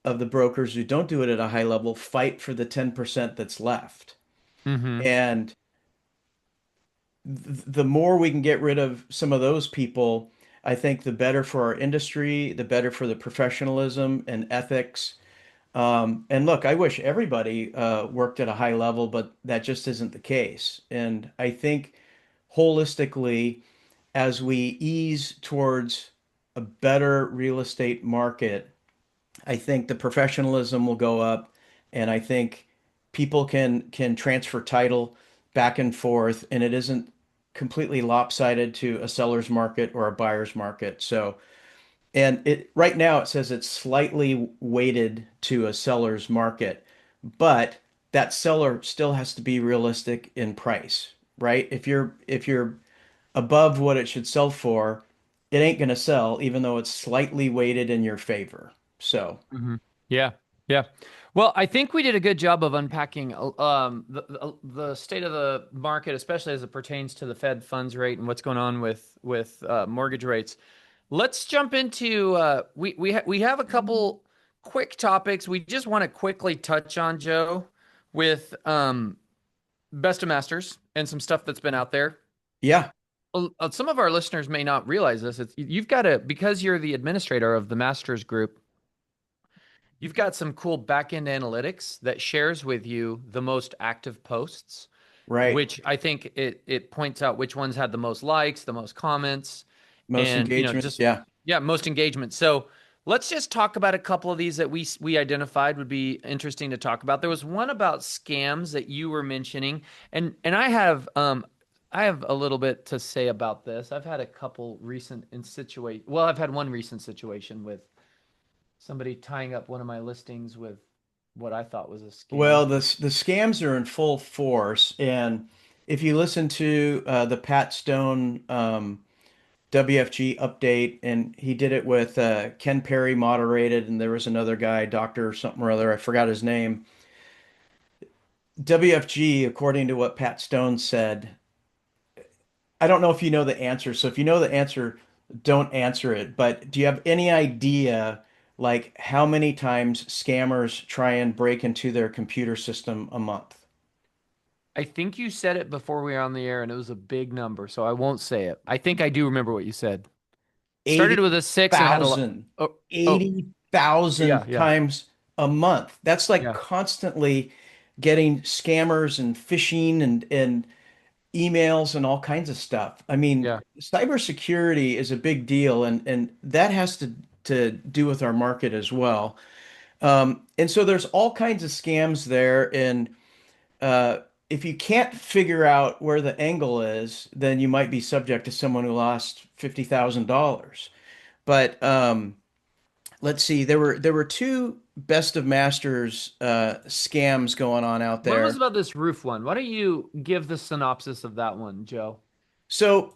[SPEAKER 1] of the brokers who don't do it at a high level fight for the 10% that's left.
[SPEAKER 2] Hmm.
[SPEAKER 1] And the more we can get rid of some of those people, I think the better for our industry, the better for the professionalism and ethics. And look, I wish everybody worked at a high level, but that just isn't the case. And I think holistically, as we ease towards a better real estate market, I think the professionalism will go up, and I think people can transfer title. back and forth, and it isn't completely lopsided to a seller's market or a buyer's market. So, and it right now it says it's slightly weighted to a seller's market, but that seller still has to be realistic in price, right? If you're above what it should sell for, it ain't going to sell, even though it's slightly weighted in your favor. So,
[SPEAKER 2] Hmm. Yeah, yeah. Well, I think we did a good job of unpacking the state of the market, especially as it pertains to the Fed funds rate and what's going on with mortgage rates. Let's jump into we have a couple quick topics we just want to quickly touch on, Joe, with Best of Masters and some stuff that's been out there.
[SPEAKER 1] yeah,
[SPEAKER 2] Some of our listeners may not realize this. You've got to, because you're the administrator of the Masters group, you've got some cool back-end analytics that shares with you the most active posts,
[SPEAKER 1] right.
[SPEAKER 2] which I think it points out which ones had the most likes, the most comments,
[SPEAKER 1] Most
[SPEAKER 2] and
[SPEAKER 1] engagements.
[SPEAKER 2] just
[SPEAKER 1] Yeah.
[SPEAKER 2] yeah, most engagement. So let's just talk about a couple of these that we identified would be interesting to talk about. There was one about scams that you were mentioning, and I have a little bit to say about this. I've had a couple recent in situation. Well, I've had one recent situation with somebody tying up one of my listings with what I thought was a scam.
[SPEAKER 1] Well, the scams are in full force, and if you listen to the Pat Stone WFG update, and he did it with Ken Perry moderated, and there was another guy, Doctor something or other, I forgot his name. WFG, according to what Pat Stone said, I don't know if you know the answer. So if you know the answer, don't answer it. But do you have any idea, like how many times scammers try and break into their computer system a month?
[SPEAKER 2] I think you said it before we were on the air, and it was a big number, so I won't say it. I think I do remember what you said. Started with a six and had a lot.
[SPEAKER 1] 80,000.
[SPEAKER 2] Oh, oh,
[SPEAKER 1] 80,000
[SPEAKER 2] yeah, yeah,
[SPEAKER 1] times a month. That's like
[SPEAKER 2] yeah,
[SPEAKER 1] constantly getting scammers and phishing and emails and all kinds of stuff. I mean,
[SPEAKER 2] yeah.
[SPEAKER 1] cybersecurity is a big deal, and that has to do with our market as well. And so there's all kinds of scams there, and uh, if you can't figure out where the angle is, then you might be subject to someone who lost $50,000. But let's see, there were two best of masters scams going on out
[SPEAKER 2] One was
[SPEAKER 1] there.
[SPEAKER 2] about this roof one. Why don't you give the synopsis of that one, Joe?
[SPEAKER 1] So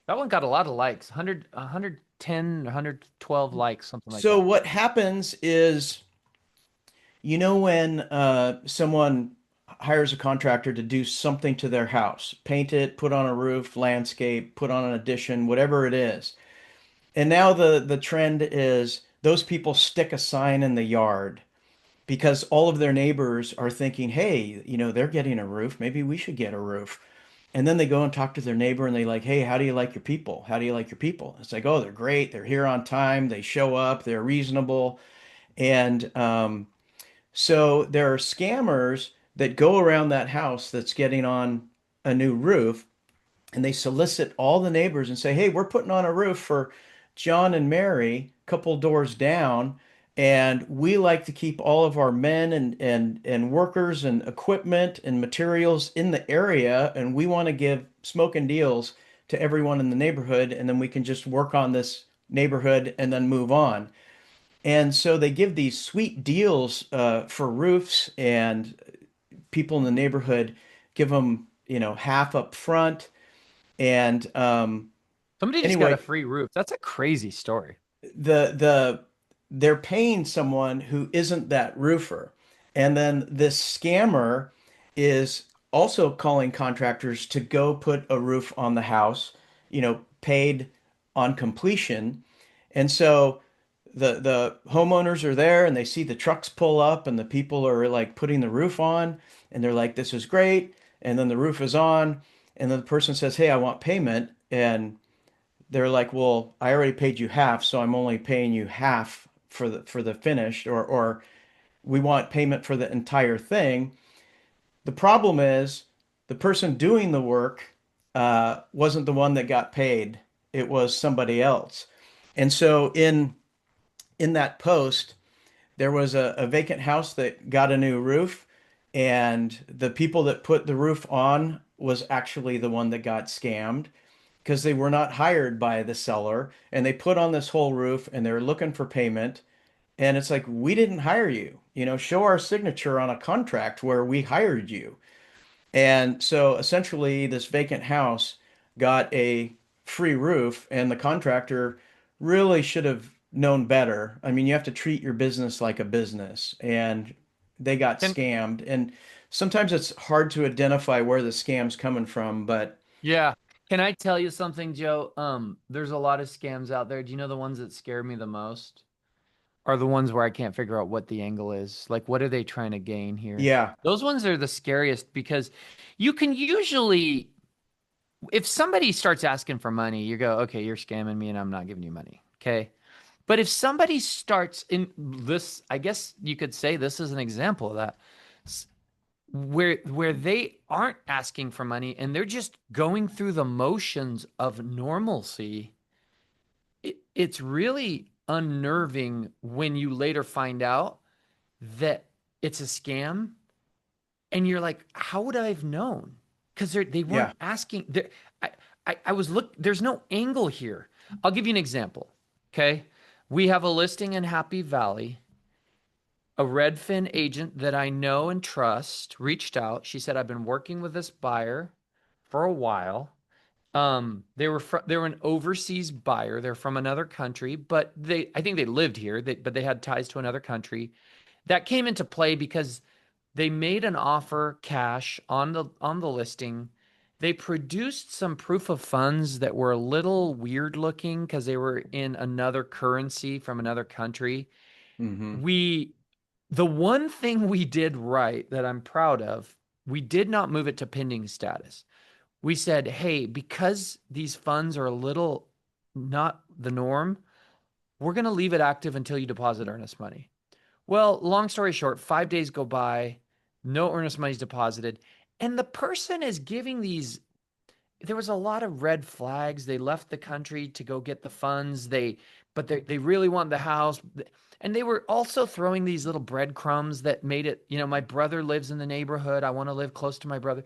[SPEAKER 2] That one got a lot of likes. 100, 110, 112 likes, something like
[SPEAKER 1] so
[SPEAKER 2] that.
[SPEAKER 1] what happens is, when someone hires a contractor to do something to their house, paint it, put on a roof, landscape, put on an addition, whatever it is. And now the trend is those people stick a sign in the yard because all of their neighbors are thinking, hey, they're getting a roof. Maybe we should get a roof. And then they go and talk to their neighbor and they like, hey, how do you like your people? How do you like your people? It's like, oh, they're great. They're here on time. They show up. They're reasonable. And so there are scammers that go around that house that's getting on a new roof and they solicit all the neighbors and say, "Hey, we're putting on a roof for John and Mary, a couple doors down, and we like to keep all of our men and workers and equipment and materials in the area, and we want to give smoking deals to everyone in the neighborhood, and then we can just work on this neighborhood and then move on." And so they give these sweet deals for roofs, and people in the neighborhood give them, half up front. And
[SPEAKER 2] Somebody just got a
[SPEAKER 1] anyway,
[SPEAKER 2] free roof. That's a crazy story.
[SPEAKER 1] the they're paying someone who isn't that roofer. And then this scammer is also calling contractors to go put a roof on the house, paid on completion. And so the homeowners are there and they see the trucks pull up and the people are like putting the roof on and they're like, this is great. And then the roof is on and then the person says, hey, I want payment. And they're like, well, I already paid you half, so I'm only paying you half for the finished, or we want payment for the entire thing. The problem is the person doing the work wasn't the one that got paid. It was somebody else. And so in that post, there was a vacant house that got a new roof, and the people that put the roof on was actually the one that got scammed because they were not hired by the seller, and they put on this whole roof and they're looking for payment. And it's like, we didn't hire you. Show our signature on a contract where we hired you. And so essentially, this vacant house got a free roof, and the contractor really should have known better. I mean, you have to treat your business like a business, and they got
[SPEAKER 2] And
[SPEAKER 1] scammed. And sometimes it's hard to identify where the scam's coming from, but
[SPEAKER 2] yeah. Can I tell you something, Joe? There's a lot of scams out there. Do you know the ones that scare me the most are the ones where I can't figure out what the angle is? Like, what are they trying to gain here?
[SPEAKER 1] yeah,
[SPEAKER 2] Those ones are the scariest because you can usually, if somebody starts asking for money, you go, okay, you're scamming me and I'm not giving you money. Okay. But if somebody starts in this, I guess you could say this is an example of that, where they aren't asking for money and they're just going through the motions of normalcy. It's really unnerving when you later find out that it's a scam, and you're like, how would I have known? Because they weren't
[SPEAKER 1] yeah.
[SPEAKER 2] asking. I was look. There's no angle here. I'll give you an example. Okay, we have a listing in Happy Valley. A Redfin agent that I know and trust reached out. She said, I've been working with this buyer for a while. They were an overseas buyer. They're from another country, but I think they lived here, but they had ties to another country. That came into play because they made an offer cash on the listing. They produced some proof of funds that were a little weird looking because they were in another currency from another country.
[SPEAKER 1] Hmm.
[SPEAKER 2] We The one thing we did right that I'm proud of, we did not move it to pending status. We said, hey, because these funds are a little not the norm, we're going to leave it active until you deposit earnest money. Well, long story short, 5 days go by, no earnest money is deposited. And the person is giving these, there was a lot of red flags. They left the country to go get the funds. But they really want the house. And they were also throwing these little breadcrumbs that made it, my brother lives in the neighborhood. I want to live close to my brother.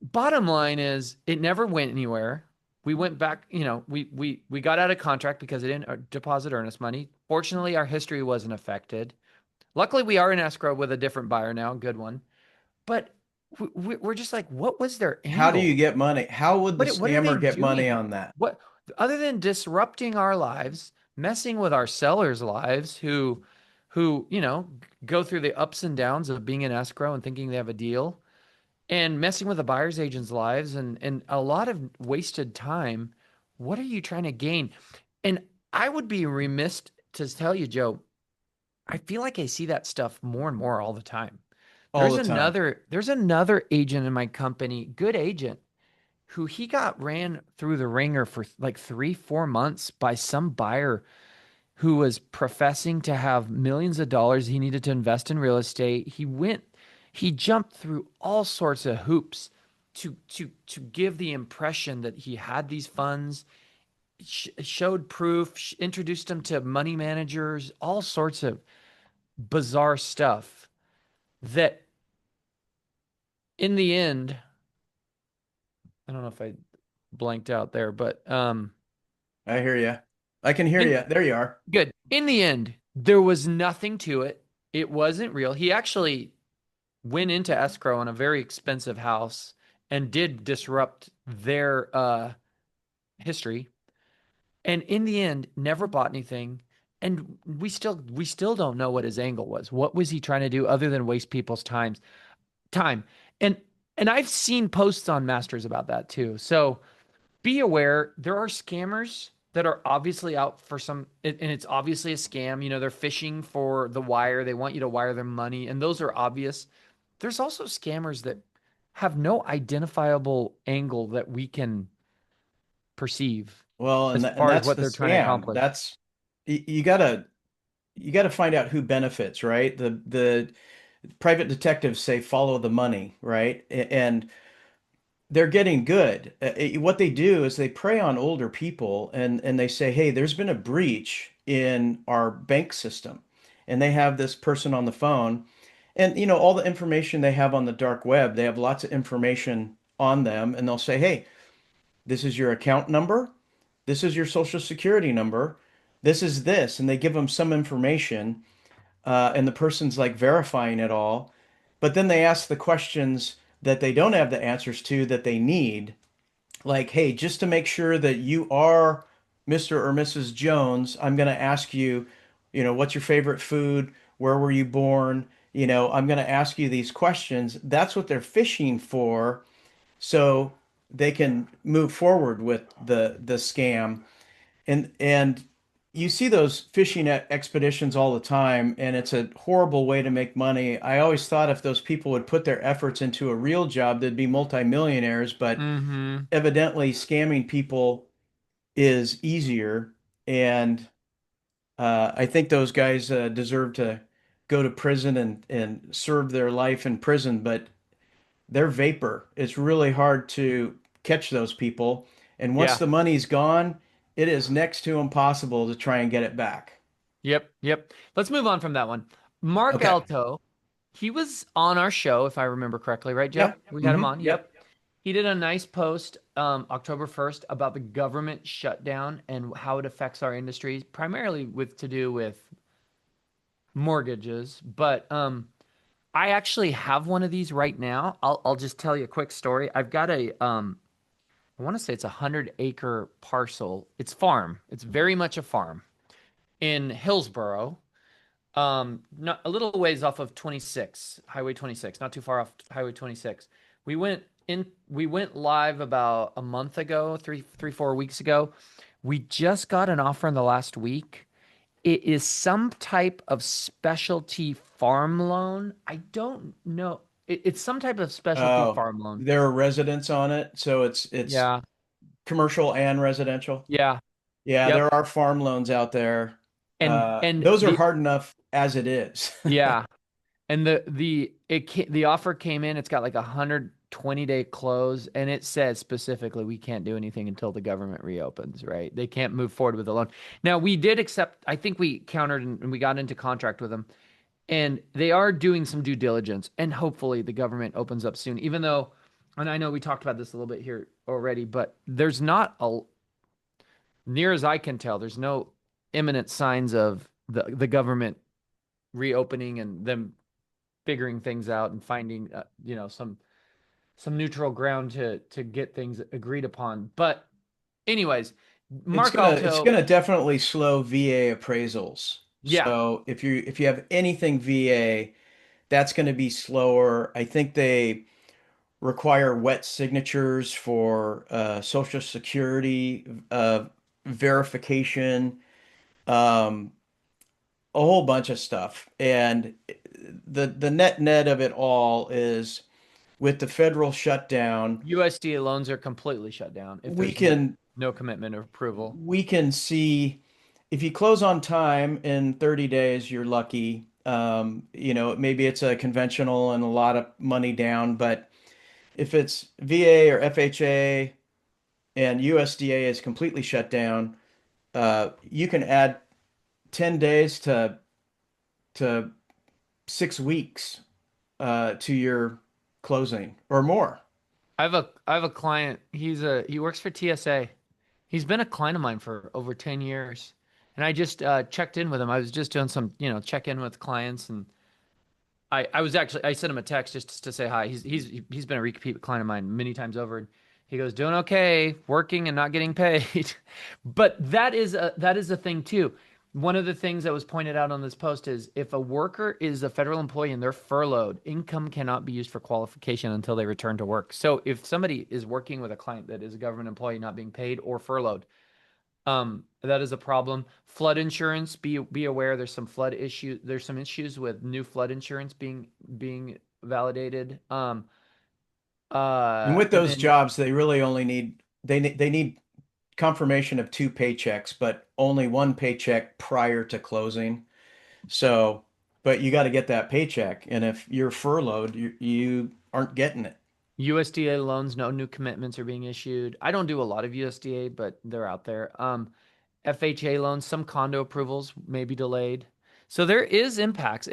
[SPEAKER 2] Bottom line is it never went anywhere. We went back, we got out of contract because they didn't deposit earnest money. Fortunately, our history wasn't affected. Luckily, we are in escrow with a different buyer now, a good one. But we're just like, what was their
[SPEAKER 1] How do you
[SPEAKER 2] angle?
[SPEAKER 1] get money? How would the
[SPEAKER 2] What are they
[SPEAKER 1] scammer get money
[SPEAKER 2] doing?
[SPEAKER 1] on that?
[SPEAKER 2] What other than disrupting our lives, messing with our sellers' lives who, go through the ups and downs of being in escrow and thinking they have a deal, and messing with the buyer's agents' lives and a lot of wasted time. What are you trying to gain? And I would be remiss to tell you, Joe, I feel like I see that stuff more and more all the time.
[SPEAKER 1] All the time.
[SPEAKER 2] There's another agent in my company, good agent, who he got ran through the ringer for like 3, 4 months by some buyer who was professing to have millions of dollars he needed to invest in real estate. He jumped through all sorts of hoops to give the impression that he had these funds, showed proof, introduced him to money managers, all sorts of bizarre stuff that in the end, I don't know if I blanked out there, but
[SPEAKER 1] I hear you. I can hear
[SPEAKER 2] in
[SPEAKER 1] you. There you are.
[SPEAKER 2] good. In the end, there was nothing to it. It wasn't real. He actually went into escrow on a very expensive house and did disrupt their history. And in the end, never bought anything. And we still don't know what his angle was. What was he trying to do other than waste people's time? And and I've seen posts on Masters about that too. So be aware there are scammers that are obviously out for and it's obviously a scam. They're fishing for the wire. They want you to wire them money, and those are obvious. There's also scammers that have no identifiable angle that we can perceive
[SPEAKER 1] Well,
[SPEAKER 2] as
[SPEAKER 1] and
[SPEAKER 2] far as
[SPEAKER 1] that's
[SPEAKER 2] what
[SPEAKER 1] the
[SPEAKER 2] they're trying to
[SPEAKER 1] scam.
[SPEAKER 2] accomplish.
[SPEAKER 1] You gotta find out who benefits, right? The private detectives say follow the money, right? And they're getting good. What they do is they prey on older people, and they say, "Hey, there's been a breach in our bank system." And they have this person on the phone, And all the information they have on the dark web, they have lots of information on them, and they'll say, "Hey, this is your account number. This is your social security number. This is this." And they give them some information, and the person's like verifying it all. But then they ask the questions that they don't have the answers to that they need. Like, hey, just to make sure that you are Mr. or Mrs. Jones, I'm going to ask you, what's your favorite food? Where were you born? I'm going to ask you these questions. That's what they're fishing for, so they can move forward with the scam. And you see those fishing expeditions all the time, and it's a horrible way to make money. I always thought if those people would put their efforts into a real job, they'd be multimillionaires, but
[SPEAKER 2] Mm-hmm.
[SPEAKER 1] evidently scamming people is easier. And I think those guys deserve to go to prison and serve their life in prison, but they're vapor. It's really hard to catch those people. And once
[SPEAKER 2] Yeah.
[SPEAKER 1] the money's gone, it is next to impossible to try and get it back.
[SPEAKER 2] Yep. Yep. Let's move on from that one. Mark
[SPEAKER 1] Okay.
[SPEAKER 2] Alto, he was on our show, if I remember correctly, right, Joe?
[SPEAKER 1] Yep.
[SPEAKER 2] We had him on. Yep.
[SPEAKER 1] Yep.
[SPEAKER 2] He did a nice post October 1st about the government shutdown and how it affects our industry, primarily with to do with mortgages. But I actually have one of these right now. I'll just tell you a quick story. I've got I want to say it's a 100-acre parcel. It's farm. It's very much a farm in Hillsboro. Not a little ways off of 26, Highway 26, not too far off Highway 26. We went live about a month ago, 4 weeks ago. We just got an offer in the last week. It is some type of specialty farm loan. I don't know. It's some type of specialty
[SPEAKER 1] Oh,
[SPEAKER 2] farm loan.
[SPEAKER 1] there are residents on it, so it's
[SPEAKER 2] Yeah.
[SPEAKER 1] commercial and residential.
[SPEAKER 2] Yeah.
[SPEAKER 1] Yeah,
[SPEAKER 2] Yep.
[SPEAKER 1] there are farm loans out there.
[SPEAKER 2] And
[SPEAKER 1] Those are
[SPEAKER 2] the
[SPEAKER 1] hard enough as it is.
[SPEAKER 2] yeah. And the offer came in. It's got like a 120-day close, and it says specifically we can't do anything until the government reopens. Right? They can't move forward with the loan. Now we did accept. I think we countered and we got into contract with them, and they are doing some due diligence, and hopefully the government opens up soon. Even though, and I know we talked about this a little bit here already, but there's not a near as I can tell, there's no imminent signs of the government reopening and them figuring things out and finding some neutral ground to get things agreed upon. But anyways,
[SPEAKER 1] It's
[SPEAKER 2] Mark
[SPEAKER 1] gonna
[SPEAKER 2] Alto,
[SPEAKER 1] definitely slow VA appraisals.
[SPEAKER 2] yeah,
[SPEAKER 1] So if you have anything VA, that's going to be slower. I think they require wet signatures for Social Security verification, um, a whole bunch of stuff. And the net of it all is with the federal shutdown,
[SPEAKER 2] USDA loans are completely shut down if
[SPEAKER 1] we
[SPEAKER 2] there's
[SPEAKER 1] can
[SPEAKER 2] no commitment of approval.
[SPEAKER 1] we can see if you close on time in 30 days, you're lucky. Maybe it's a conventional and a lot of money down, but if it's VA or FHA and USDA is completely shut down, you can add 10 days to 6 weeks to your closing or more.
[SPEAKER 2] I have a client. He works for TSA. He's been a client of mine for over 10 years. And I just checked in with him. I was just doing some, check in with clients, and I was actually I sent him a text just to say hi. He's been a repeat client of mine many times over, and he goes, "Doing okay, working and not getting paid." But that is a thing too. One of the things that was pointed out on this post is if a worker is a federal employee and they're furloughed, income cannot be used for qualification until they return to work. So if somebody is working with a client that is a government employee not being paid or furloughed, that is a problem. Flood insurance, be aware there's some flood issue. There's some issues with new flood insurance being validated.
[SPEAKER 1] And with
[SPEAKER 2] And
[SPEAKER 1] those
[SPEAKER 2] then
[SPEAKER 1] jobs, they really only need confirmation of two paychecks, but only one paycheck prior to closing. So, but you got to get that paycheck, and if you're furloughed, you aren't getting it.
[SPEAKER 2] USDA loans, no new commitments are being issued. I don't do a lot of USDA, but they're out there. FHA loans, some condo approvals may be delayed. So there is impacts.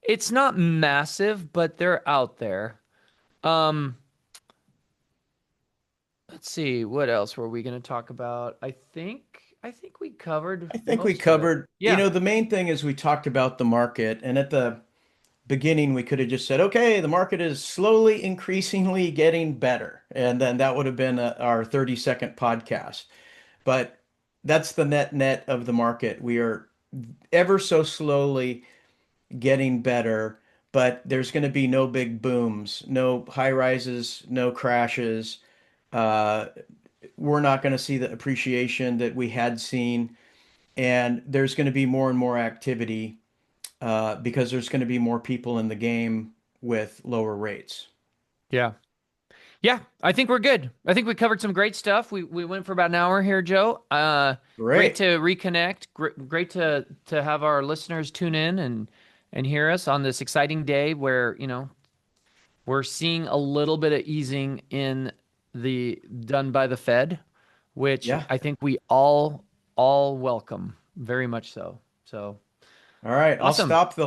[SPEAKER 2] It's not massive, but they're out there. Um, let's see, what else were we going to talk about? I think we covered
[SPEAKER 1] I think we
[SPEAKER 2] most of it.
[SPEAKER 1] covered,
[SPEAKER 2] Yeah.
[SPEAKER 1] the main thing is we talked about the market, and at the beginning we could have just said, okay, the market is slowly, increasingly getting better, and then that would have been our 30-second podcast. But that's the net of the market. We are ever so slowly getting better, but there's going to be no big booms, no high rises, no crashes. Uh, we're not going to see the appreciation that we had seen, and there's going to be more and more activity because there's going to be more people in the game with lower rates.
[SPEAKER 2] Yeah. Yeah, I think we're good. I think we covered some great stuff. We went for about an hour here, Joe. Great
[SPEAKER 1] Great.
[SPEAKER 2] to reconnect. Great to have our listeners tune in and hear us on this exciting day where, we're seeing a little bit of easing in the done by the Fed, which
[SPEAKER 1] Yeah.
[SPEAKER 2] I think we all welcome very much so. So,
[SPEAKER 1] All right. I'll
[SPEAKER 2] awesome.
[SPEAKER 1] stop the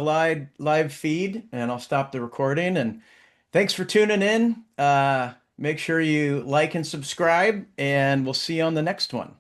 [SPEAKER 1] live feed and I'll stop the recording. And thanks for tuning in. Make sure you like and subscribe, and we'll see you on the next one.